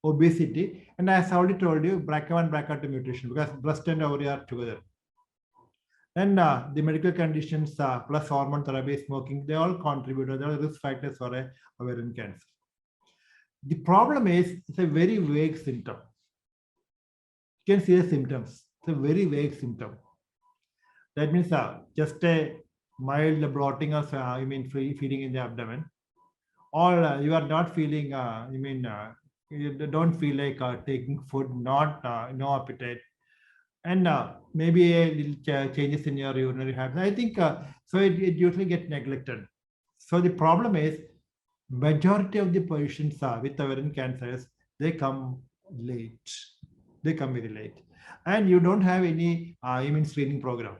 obesity, and as I already told you, BRCA1, BRCA2 mutation, because breast and ovary are together. And the medical conditions plus hormone therapy, smoking, they all contribute. They are risk factors for a ovarian cancer. The problem is it's a very vague symptom. You can see the symptoms. It's a very vague symptom. That means just a mild bloating or feeling in the abdomen, or you are not feeling. You don't feel like taking food, not no appetite, and maybe a little changes in your urinary habits. I think so. It usually gets neglected. So the problem is, majority of the patients with ovarian cancers, they come late. They come very late, and you don't have any screening program.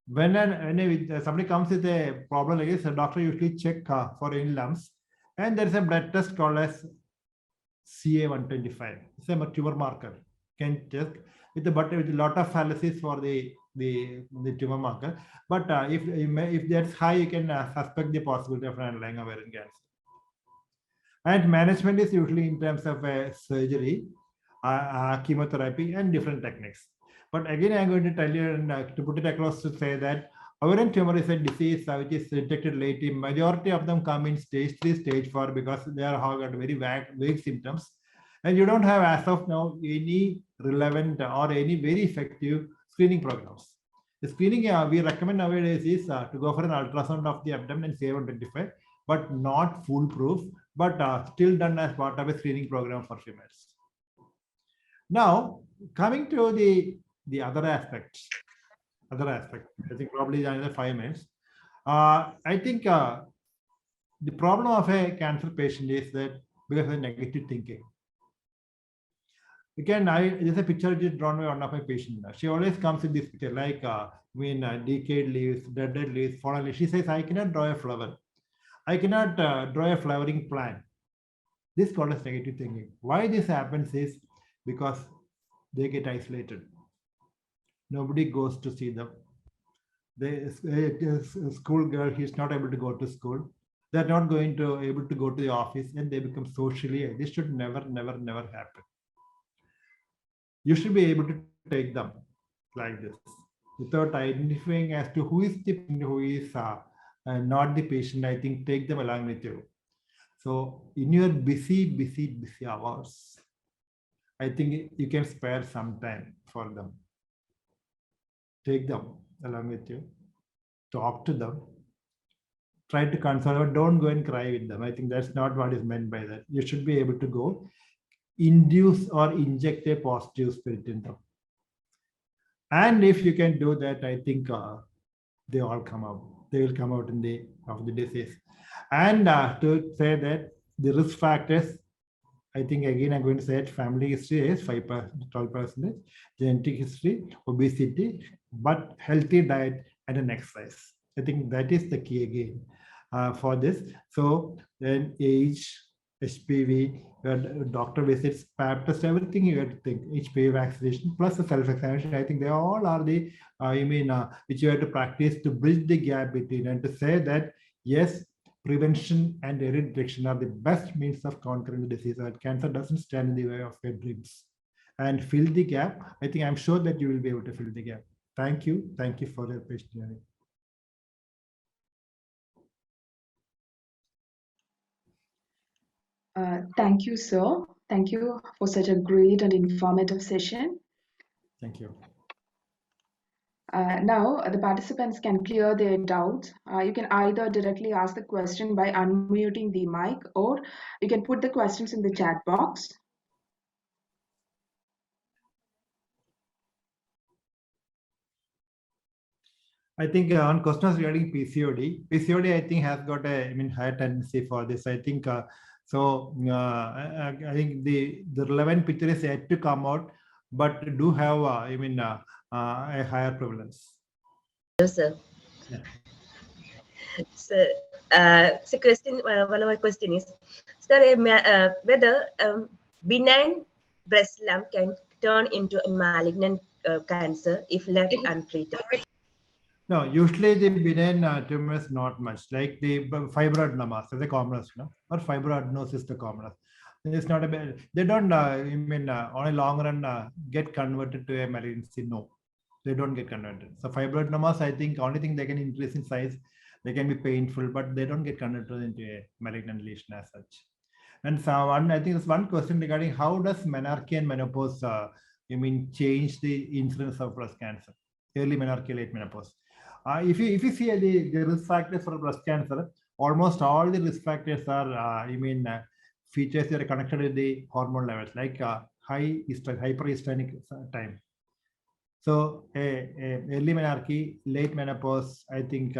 When somebody comes with a problem like this, the doctor usually check for any lumps, and there is a blood test called as CA125. It's a tumor marker. Can check with a lot of fallacies for the tumor marker. But if that's high, you can suspect the possibility of an underlying ovarian cancer. And management is usually in terms of surgery, chemotherapy, and different techniques. But again, I'm going to tell you and to put it across to say that ovarian tumor is a disease which is detected late. The majority of them come in stage 3, stage 4 because they are got very vague symptoms. And you don't have, as of now, any relevant or any very effective screening programs. The screening we recommend nowadays is to go for an ultrasound of the abdomen and CA125, but not foolproof, but still done as part of a screening program for females. Now, coming to the other aspects, I think probably another 5 minutes. I think the problem of a cancer patient is that because of negative thinking. Again, there's a picture which is drawn by one of my patients. She always comes in this picture, like decayed leaves, dead leaves, fallen leaves. She says, I cannot draw a flower. I cannot draw a flowering plant. This is called as negative thinking. Why this happens is because they get isolated. Nobody goes to see them. The school girl, he's not able to go to school. They're not able to go to the office, and they become socially. This should never happen. You should be able to take them like this without identifying as to who is not the patient. I think take them along with you. So in your busy hours, I think you can spare some time for them. Take them along with you, talk to them, try to console them. Don't go and cry with them. I think that's not what is meant by that. You should be able to go induce or inject a positive spirit in them. And if you can do that, I think they all come out. They will come out of the disease. And to say that the risk factors, I think again I'm going to say it, family history is 12%, genetic history, obesity, but healthy diet and an exercise. I think that is the key again for this. So then age, HPV, doctor visits, pap test, everything you have to think, HPV vaccination plus the self-examination. I think they all are the, which you have to practice to bridge the gap between and to say that, yes, prevention and early detection are the best means of conquering the disease. That cancer doesn't stand in the way of your dreams. And fill the gap. I think I'm sure that you will be able to fill the gap. Thank you. Thank you for your patience. Thank you, sir. Thank you for such a great and informative session. Thank you. Now, the participants can clear their doubts. You can either directly ask the question by unmuting the mic, or you can put the questions in the chat box. I think on questions regarding PCOD, I think has got a higher tendency for this. I think I think the relevant picture is yet to come out, but do have a higher prevalence. Yes, sir. Yeah. So question, one of my question is, sir, whether benign breast lump can turn into a malignant cancer if left untreated. No, usually the benign tumors not much, like the fibroadenomas is the commonest, no? Or fibroadenosis is the commonest. It's not a bad, they don't, on a long run, get converted to a malignancy. No, they don't get converted. So fibroadenomas, I think, only thing they can increase in size, they can be painful, but they don't get converted into a malignant lesion as such. And so I think there's one question regarding how does menarche and menopause, change the incidence of breast cancer, early menarche, late menopause. If you see the risk factors for breast cancer, almost all the risk factors are, features that are connected with the hormone levels, like hyperestrogenic time. So early menarche, late menopause, I think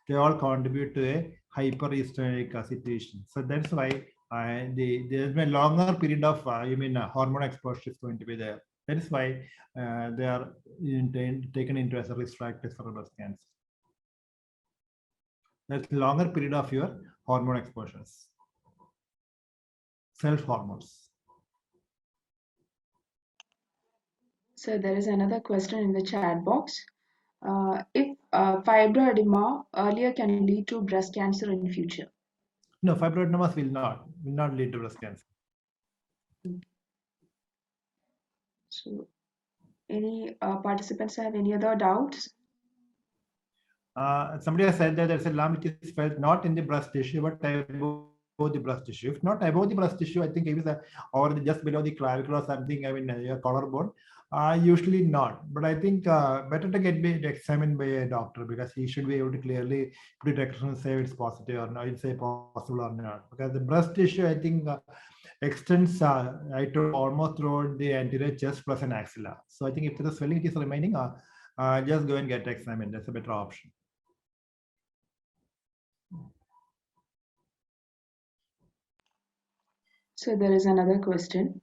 they all contribute to a hyperestrogenic situation. So that's why there's a longer period of hormone exposure is going to be there. That is why they are taken into as a risk factors for breast cancer. That's longer period of your hormone exposures, self hormones. So there is another question in the chat box. If fibroedema earlier can lead to breast cancer in future? No, fibroadenomas will not lead to breast cancer. So any participants have any other doubts? Somebody has said that there's a lump which is felt not in the breast tissue, but above the breast tissue. If not above the breast tissue, I think it is or just below the clavicle or something, your collarbone. Usually not, but I think better to get examined by a doctor, because he should be able to clearly put it and say it's positive or not, it's possible or not. Because the breast tissue, I think, extends almost throughout the anterior chest plus an axilla. So I think if the swelling is remaining, just go and get examined. That's a better option. So there is another question.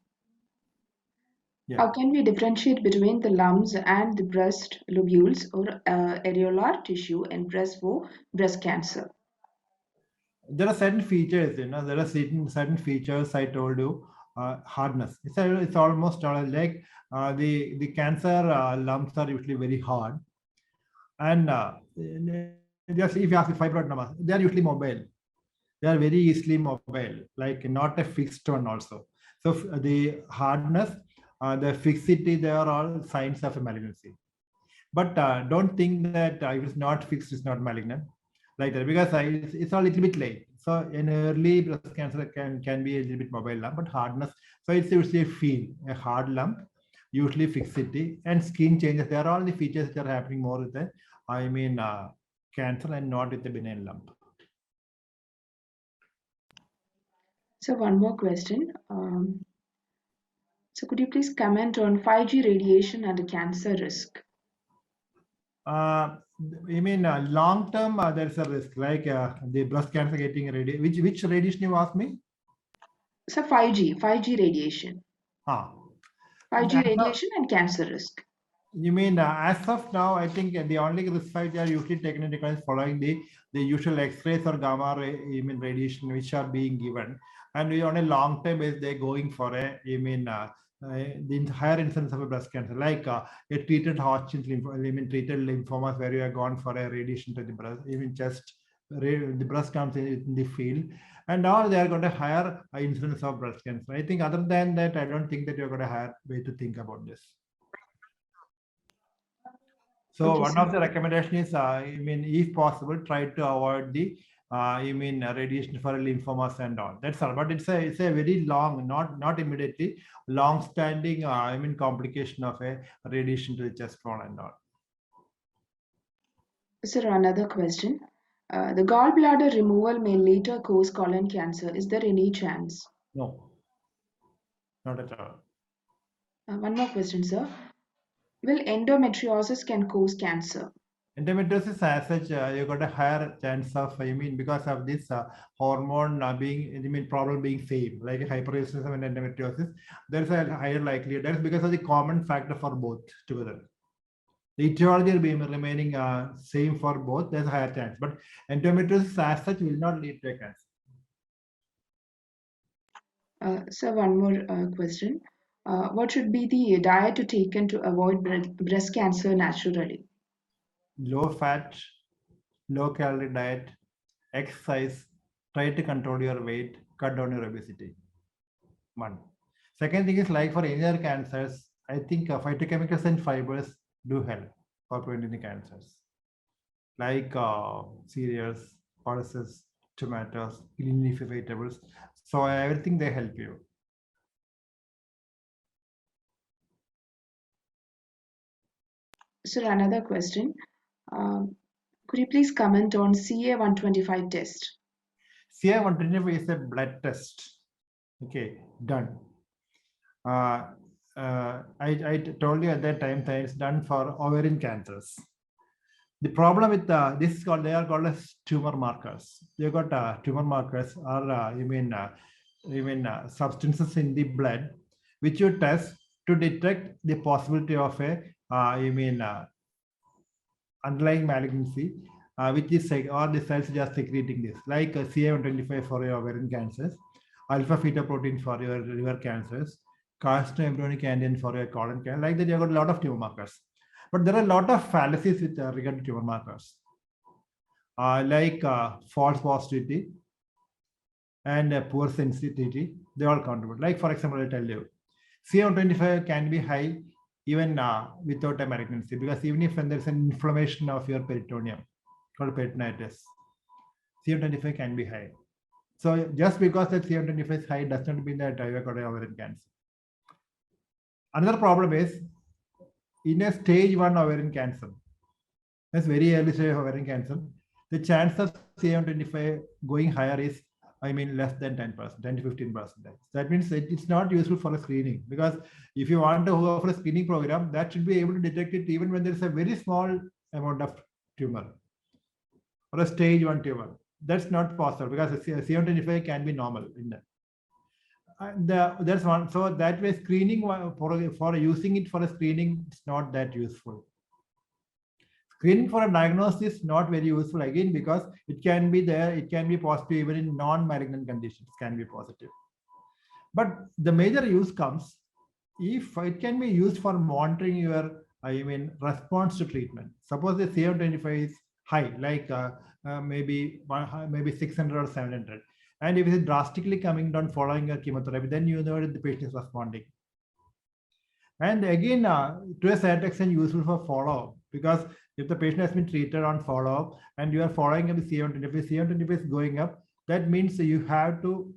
Yeah. How can we differentiate between the lumps and the breast lobules or areolar tissue in breast for breast cancer? There are certain features, there are certain features I told you. Hardness. It's almost like the cancer lumps are usually very hard, and just if you ask the fibroadenomas, they are usually mobile. They are very easily mobile, like not a fixed one also. So the hardness, the fixity, they are all signs of a malignancy. But don't think that if it's not fixed, it's not malignant, like that, because it's a little bit late. So in early breast cancer can be a little bit mobile lump, but hardness. So it's usually a hard lump, usually fixity and skin changes. They are all the features that are happening more with the, cancer and not with the benign lump. So one more question. So could you please comment on 5G radiation and the cancer risk? Long term, there's a risk, like the breast cancer getting radiation. Which radiation you asked me? So 5G radiation. 5G radiation and cancer risk. You mean as of now, I think the only risk factor are usually taken into account following the usual X-rays or gamma radiation which are being given, and we on a long term is they're going for the higher incidence of a breast cancer, like a treated Hodgkin's treated lymphomas where you have gone for a radiation to the breast, even just the breast comes in the field, and now they are going to higher incidence of breast cancer. I think other than that, I don't think that you're going to higher way to think about this. So Okay, one of the recommendation is, if possible, try to avoid the, radiation for lymphomas and all. That's all. But it's a very long, not immediately, long-standing, complication of a radiation to the chest wall and all. Sir, another question. The gallbladder removal may later cause colon cancer. Is there any chance? No, not at all. One more question, sir. Will endometriosis can cause cancer? Endometriosis as such, you got a higher chance of, because of this hormone problem being same, like hyperestrogenism and endometriosis, there's a higher likelihood. That's because of the common factor for both together. The etiology will be remaining same for both, there's a higher chance. But endometriosis as such will not lead to a cancer. So one more question. What should be the diet to take in to avoid breast cancer naturally? low fat, low calorie diet, exercise, try to control your weight, cut down your obesity. One. Second thing is, like for any other cancers, I think phytochemicals and fibers do help for preventing cancers, like cereals, pulses, tomatoes, green leafy vegetables. So everything they help you. Sir, another question. Could you please comment on CA-125 test? CA-125 is a blood test. Okay, done. I told you at that time that it's done for ovarian cancers. The problem with this is called, they are called as tumor markers. You got tumor markers, or substances in the blood which you test to detect the possibility of a underlying malignancy, which is or the cells just secreting this, like CA-125 for your ovarian cancers, alpha fetoprotein for your liver cancers, embryonic antigen for your colon cancer. Like that, you have got a lot of tumor markers. But there are a lot of fallacies with regard to tumor markers, like false positivity and poor sensitivity. They all contribute. Like, for example, I'll tell you, CA-125 can be high even without a malignancy, because even if when there's an inflammation of your peritoneum called peritonitis, CA-125 can be high. So just because that CA-125 is high does not mean that you have got ovarian cancer. Another problem is, in a stage 1 ovarian cancer, that's very early stage of ovarian cancer, the chance of CA-125 going higher is, less than 10%, 10 to 15%. That means it's not useful for a screening, because if you want to go for a screening program, that should be able to detect it even when there's a very small amount of tumor or a stage 1 tumor. That's not possible, because CA-125 can be normal in that. That's one. So that way, screening for using it for a screening is not that useful. Screening for a diagnosis is not very useful, again, because it can be there, it can be positive even in non-malignant conditions, can be positive. But the major use comes if it can be used for monitoring your response to treatment. Suppose the CA-125 is high, like maybe 600 or 700, and if it is drastically coming down following a chemotherapy, then you know that the patient is responding. And again, to a certain extent, useful for follow-up, because if the patient has been treated on follow-up and you are following up the CA-125, CA-125 is going up, that means you have to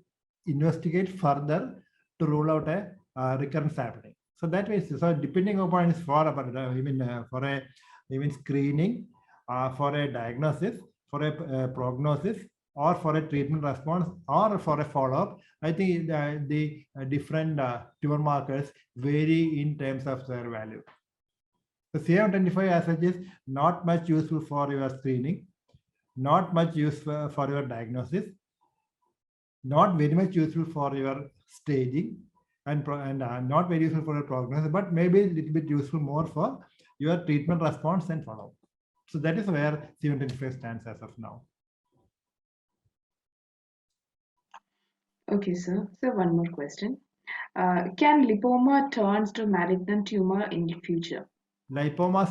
investigate further to rule out a recurrence happening. So that way, so depending upon is for a screening, for a diagnosis, for a prognosis, or for a treatment response, or for a follow-up, I think the different tumor markers vary in terms of their value. The CA-125 as such is not much useful for your screening, not much useful for your diagnosis, not very much useful for your staging, and not very useful for your prognosis, but maybe a little bit useful more for your treatment response and follow-up. So that is where CA-125 stands as of now. Okay, sir. So one more question. Can lipoma turn to malignant tumor in the future? Lipoma,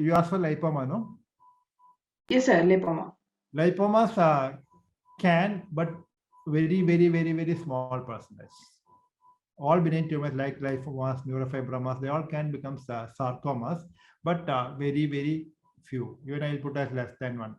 you asked for lipoma, no? Yes, sir, lipoma. Lipomas can, but very, very, very, very small percentage. All benign tumors like lipomas, neurofibromas, they all can become sarcomas, but very, very few. Even I'll put as less than 1%.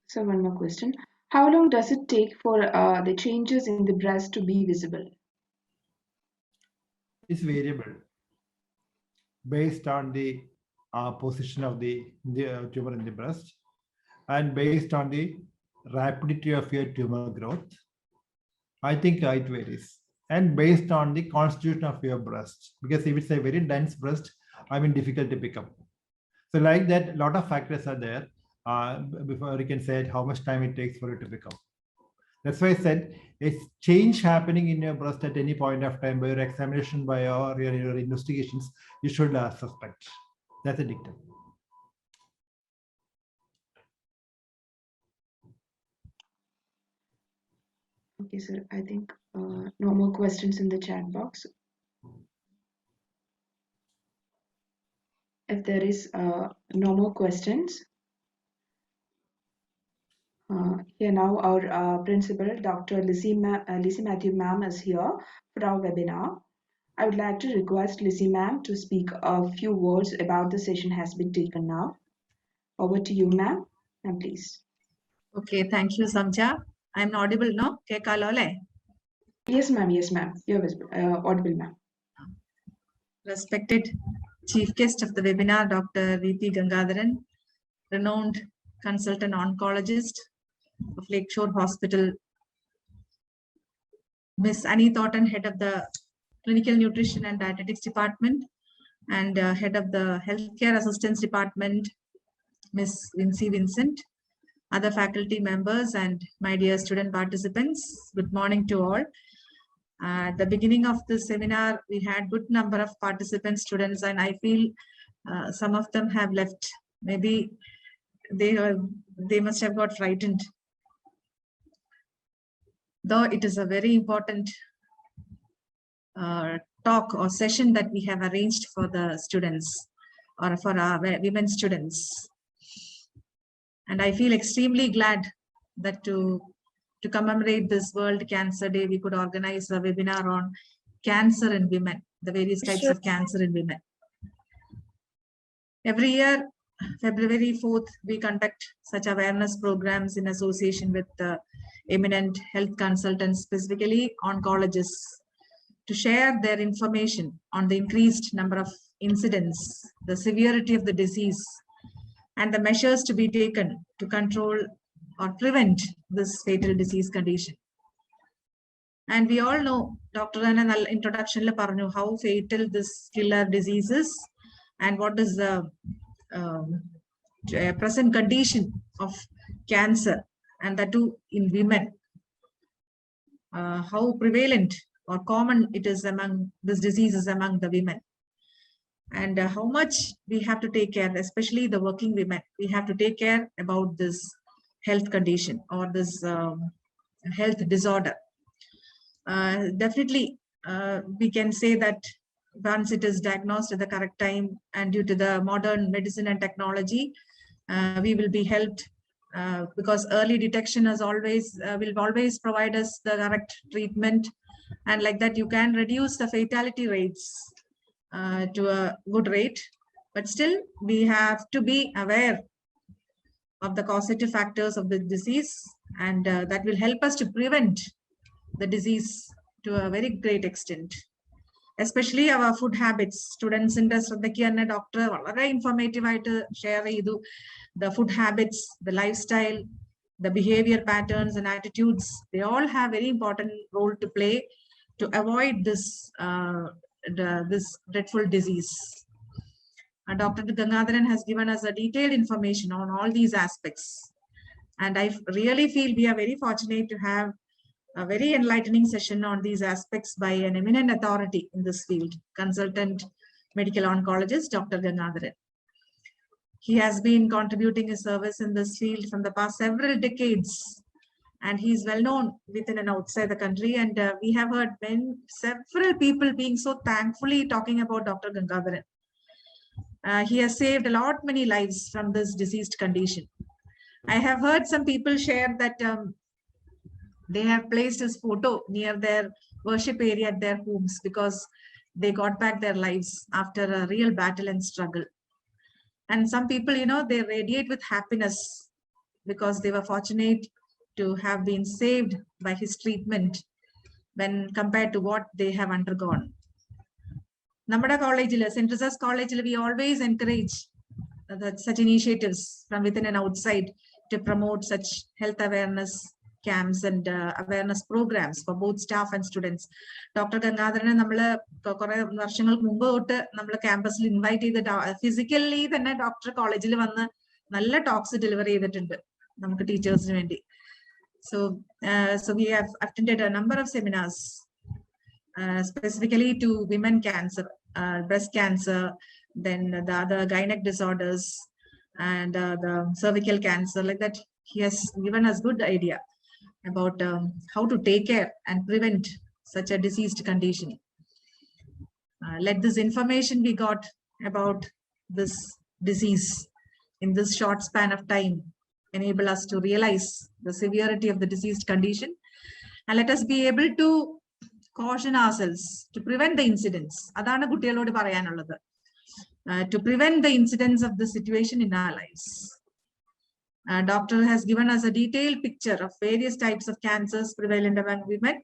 So one more question. How long does it take for the changes in the breast to be visible? It's variable based on the position of the tumor in the breast, and based on the rapidity of your tumor growth. I think it varies, and based on the constitution of your breast, because if it's a very dense breast, difficult to pick up. So like that, a lot of factors are there before you can say how much time it takes for it to pick up. That's why I said a change happening in your breast at any point of time by your examination, by your investigations, you should suspect. That's a dictum. Okay, sir. I think no more questions in the chat box. If there is no more questions, here now our principal, Dr. Lizzie Matthew ma'am is here for our webinar. I would like to request Lizzie ma'am to speak a few words about the session has been taken now. Over to you, ma'am, and please. Okay, thank you, Samja. I'm audible, no? Kekalole. Yes, ma'am. Yes, ma'am. You're visible, audible, ma'am. Respected Chief Guest of the webinar, Dr. V.P. Gangadaran, renowned consultant oncologist of Lakeshore Hospital, Miss Annie Thornton, head of the Clinical Nutrition and Dietetics Department, and head of the Healthcare Assistance Department, Miss Vincy Vincent, other faculty members, and my dear student participants. Good morning to all. At the beginning of the seminar, we had good number of participants, students, and I feel some of them have left. Maybe they must have got frightened. Though it is a very important talk or session that we have arranged for the students or for our women students. And I feel extremely glad that to commemorate this World Cancer Day, we could organize a webinar on cancer in women, the various types of cancer in women. Every year, February 4th, we conduct such awareness programs in association with eminent health consultants, specifically oncologists, to share their information on the increased number of incidents, the severity of the disease, and the measures to be taken to control or prevent this fatal disease condition. And we all know, Dr. Anna introduction how fatal this killer disease is and what is the present condition of cancer, and that too in women. How prevalent or common it is among this disease is among the women. And how much we have to take care, especially the working women, we have to take care about this health condition or this health disorder. Definitely, we can say that once it is diagnosed at the correct time and due to the modern medicine and technology, we will be helped because early detection is always will always provide us the correct treatment, and like that you can reduce the fatality rates to a good rate. But still, we have to be aware of the causative factors of the disease, and that will help us to prevent the disease to a very great extent. Especially our food habits. Students in the doctor very informative share the food habits, the lifestyle, the behavior patterns and attitudes. They all have very important role to play to avoid this this dreadful disease. Dr. Gangadaran has given us a detailed information on all these aspects. And I really feel we are very fortunate to have a very enlightening session on these aspects by an eminent authority in this field, consultant medical oncologist, Dr. Gangadaran. He has been contributing his service in this field from the past several decades, and he is well known within and outside the country. And we have heard several people being so thankfully talking about Dr. Gangadaran. He has saved many lives from this diseased condition. I have heard some people share that they have placed his photo near their worship area at their homes because they got back their lives after a real battle and struggle. And some people, they radiate with happiness because they were fortunate to have been saved by his treatment when compared to what they have undergone. Namada College, St. Teresa's College, we always encourage such initiatives from within and outside to promote such health awareness camps and awareness programs for both staff and students. Dr. Gangadaran, we campus invite physically Dr. College talks deliver teachers. So we have attended a number of seminars specifically to women cancer, breast cancer, then the other gynec disorders, and the cervical cancer, like that. He has given us good idea. about how to take care and prevent such a diseased condition. Let this information we got about this disease in this short span of time enable us to realize the severity of the diseased condition, and let us be able to caution ourselves to prevent the incidents. Adana kuttiyalodu parayanullathu. To prevent the incidents of the situation in our lives. Doctor has given us a detailed picture of various types of cancers prevalent among women,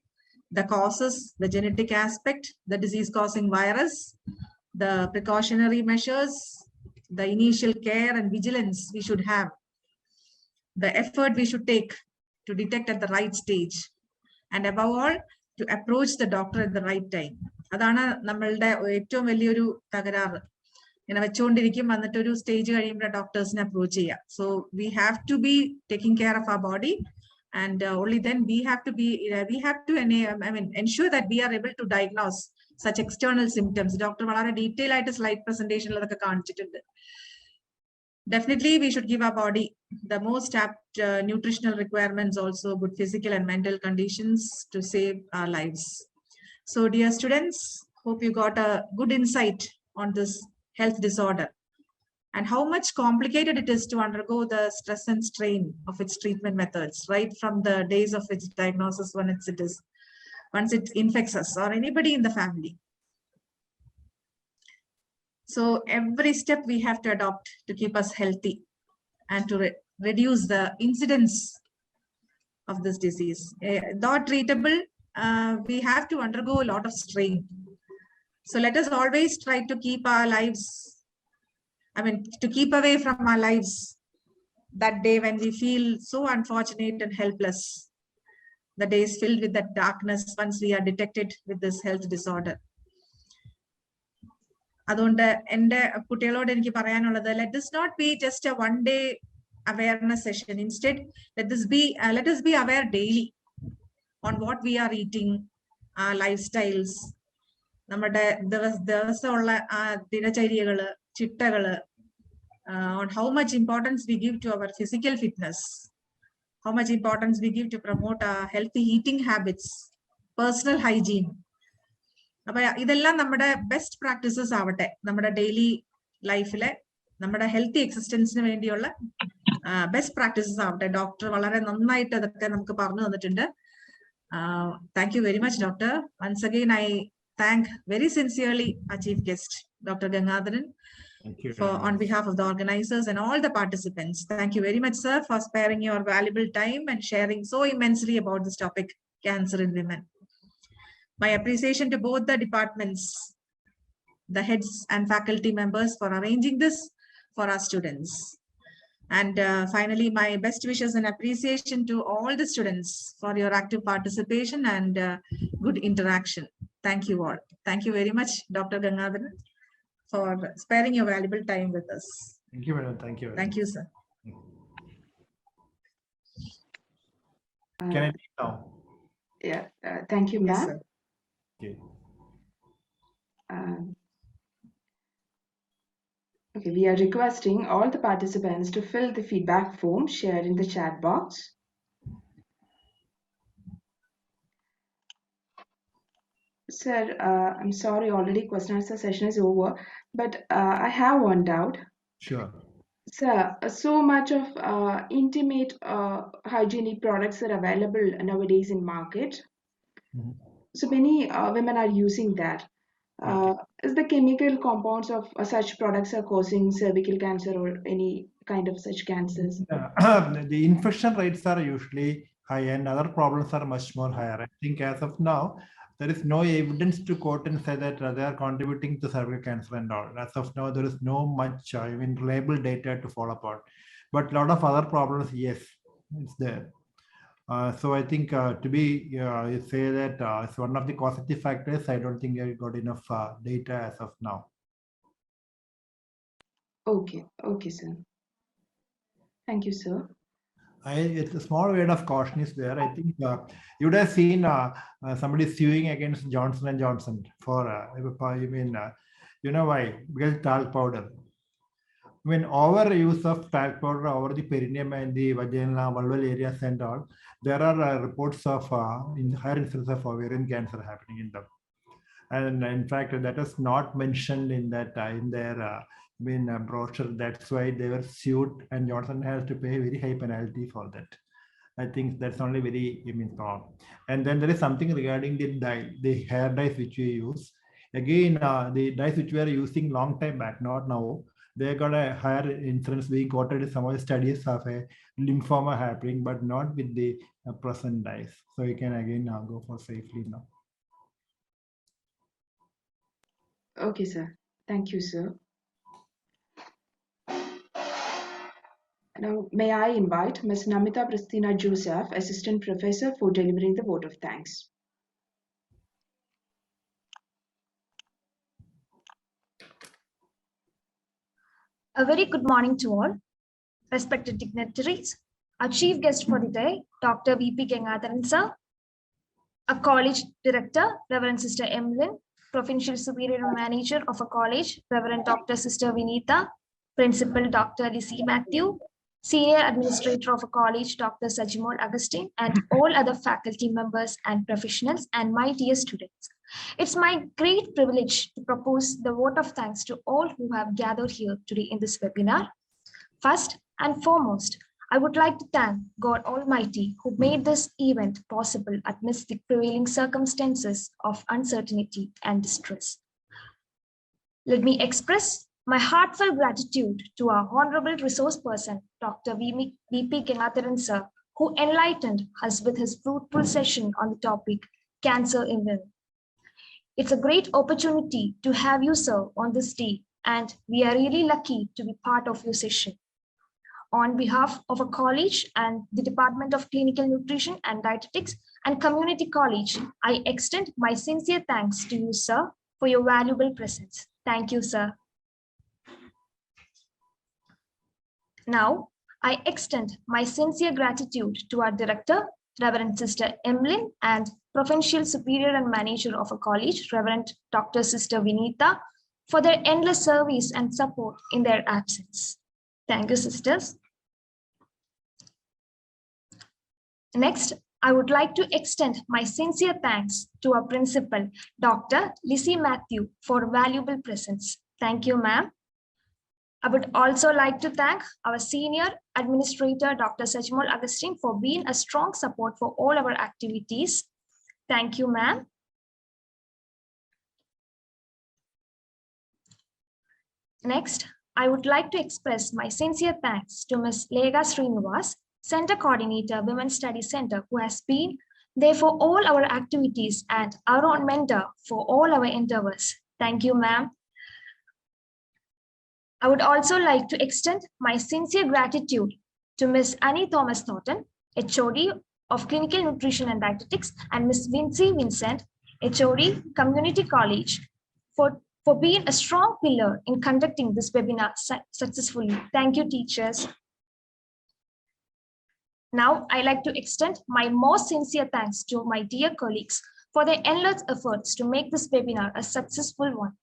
the causes, the genetic aspect, the disease-causing virus, the precautionary measures, the initial care and vigilance we should have, the effort we should take to detect at the right stage, and above all, to approach the doctor at the right time. Adana nammalde ettavum veliyoru tagararu. Stage doctors approach. So we have to be taking care of our body, and only then we have to ensure that we are able to diagnose such external symptoms. Doctor valare detailed slide presentation definitely we should give our body the most apt nutritional requirements, also good physical and mental conditions to save our lives. So dear students, hope you got a good insight on this health disorder and how much complicated it is to undergo the stress and strain of its treatment methods, right from the days of its diagnosis once it infects us or anybody in the family. So every step we have to adopt to keep us healthy and to reduce the incidence of this disease. Though treatable, we have to undergo a lot of strain. So let us always try to keep our lives, to keep away from our lives that day when we feel so unfortunate and helpless. The day is filled with that darkness once we are detected with this health disorder. Let this not be just a one-day awareness session. Instead, let us be aware daily on what we are eating, our lifestyles, on how much importance we give to our physical fitness, how much importance we give to promote our healthy eating habits, personal hygiene. This best practices daily life, healthy existence best practices. Doctor, thank you very much, Doctor. Once again, I thank very sincerely our chief guest, Dr. Gagarin, on behalf of the organizers and all the participants. Thank you very much, sir, for sparing your valuable time and sharing so immensely about this topic, cancer in women. My appreciation to both the departments, the heads and faculty members for arranging this for our students. And finally, my best wishes and appreciation to all the students for your active participation and good interaction. Thank you all. Thank you very much, Dr. Gagarin, for sparing your valuable time with us. Thank you, madam. Thank you. Thank you, sir. Can I take now? Yeah, thank you, ma'am. Yes, sir. Okay. Okay, we are requesting all the participants to fill the feedback form shared in the chat box. Sir, I'm sorry, already question answer session is over, but I have one doubt. Sure. Sir, so much of intimate hygienic products are available nowadays in market. So many women are using that. Is the chemical compounds of such products are causing cervical cancer or any kind of such cancers? The infection rates are usually high and other problems are much more higher. I think as of now, there is no evidence to quote and say that they are contributing to cervical cancer and all. As of now, there is no much reliable data to follow upon. But a lot of other problems, yes, it's there. So I think to be say that it's one of the causative factors, I don't think I got enough data as of now. Okay, okay, sir. Thank you, sir. It's a small word of caution is there. I think you would have seen somebody suing against Johnson & Johnson for, you know why? Because talc powder. when overuse of talc powder over the perineum and the vaginal vulval areas and all, there are reports of higher incidence of ovarian cancer happening in them. And in fact, that is not mentioned in that in their brochure. That's why they were sued, and Johnson has to pay a very high penalty for that. I think that's only very wrong. And then there is something regarding the dye, the hair dyes which we use. Again, the dyes which we are using long time back, not now, they got a higher incidence being quoted in some of the studies of a lymphoma happening, but not with the present dyes. So you can again go for safely now. Okay, sir. Thank you, sir. Now, may I invite Ms. Namita Pristina Joseph, Assistant Professor, for delivering the vote of thanks. A very good morning to all. Respected dignitaries, our chief guest for the day, Dr. V.P. Gagarin sir, a college director, Reverend Sister Emlyn, Provincial Superior Manager of a college, Reverend Dr. Sister Vinita, Principal Dr. Lizzie Matthew, Senior Administrator of a college, Dr. Sajimol Augustine, and all other faculty members and professionals, and my dear students. It's my great privilege to propose the vote of thanks to all who have gathered here today in this webinar. First and foremost, I would like to thank God Almighty who made this event possible amidst the prevailing circumstances of uncertainty and distress. Let me express my heartfelt gratitude to our honorable resource person, Dr. V.P. Gagarin sir, who enlightened us with his fruitful session on the topic Cancer in Women. It's a great opportunity to have you, sir, on this day, and we are really lucky to be part of your session. On behalf of a college and the Department of Clinical Nutrition and Dietetics and Community College, I extend my sincere thanks to you, sir, for your valuable presence. Thank you, sir. Now, I extend my sincere gratitude to our director, Reverend Sister Emlyn, and Provincial Superior and Manager of a college, Reverend Dr. Sister Vinita, for their endless service and support in their absence. Thank you, sisters. Next, I would like to extend my sincere thanks to our principal, Dr. Lizzie Matthew, for valuable presence. Thank you, ma'am. I would also like to thank our senior administrator, Dr. Sajimol Augustine, for being a strong support for all our activities. Thank you, ma'am. Next, I would like to express my sincere thanks to Ms. Lega Srinivas, Center Coordinator, Women's Studies Center, who has been there for all our activities and our own mentor for all our endeavors. Thank you, ma'am. I would also like to extend my sincere gratitude to Ms. Annie Thomas Thornton, HOD of Clinical Nutrition and Dietetics, and Ms. Vincy Vincent, HOD, Community College, for being a strong pillar in conducting this webinar successfully. Thank you, teachers. Now, I'd like to extend my most sincere thanks to my dear colleagues for their endless efforts to make this webinar a successful one.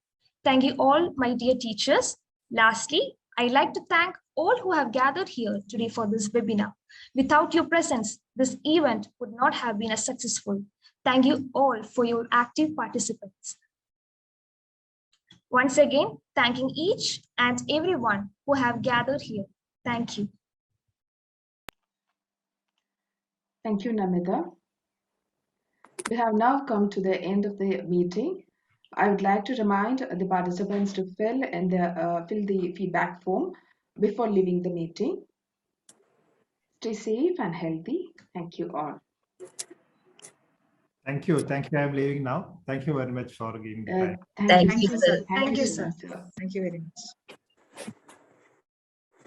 Thank you all, my dear teachers. Lastly, I'd like to thank all who have gathered here today for this webinar. Without your presence, this event would not have been as successful. Thank you all for your active participants. Once again, thanking each and everyone who have gathered here. Thank you. Thank you, Namita. We have now come to the end of the meeting. I would like to remind the participants to fill the feedback form before leaving the meeting. Stay safe and healthy. Thank you all. Thank you. Thank you. I'm leaving now. Thank you very much for giving the time. Thank you, you, sir. Thank you, sir. sir. Thank you very much.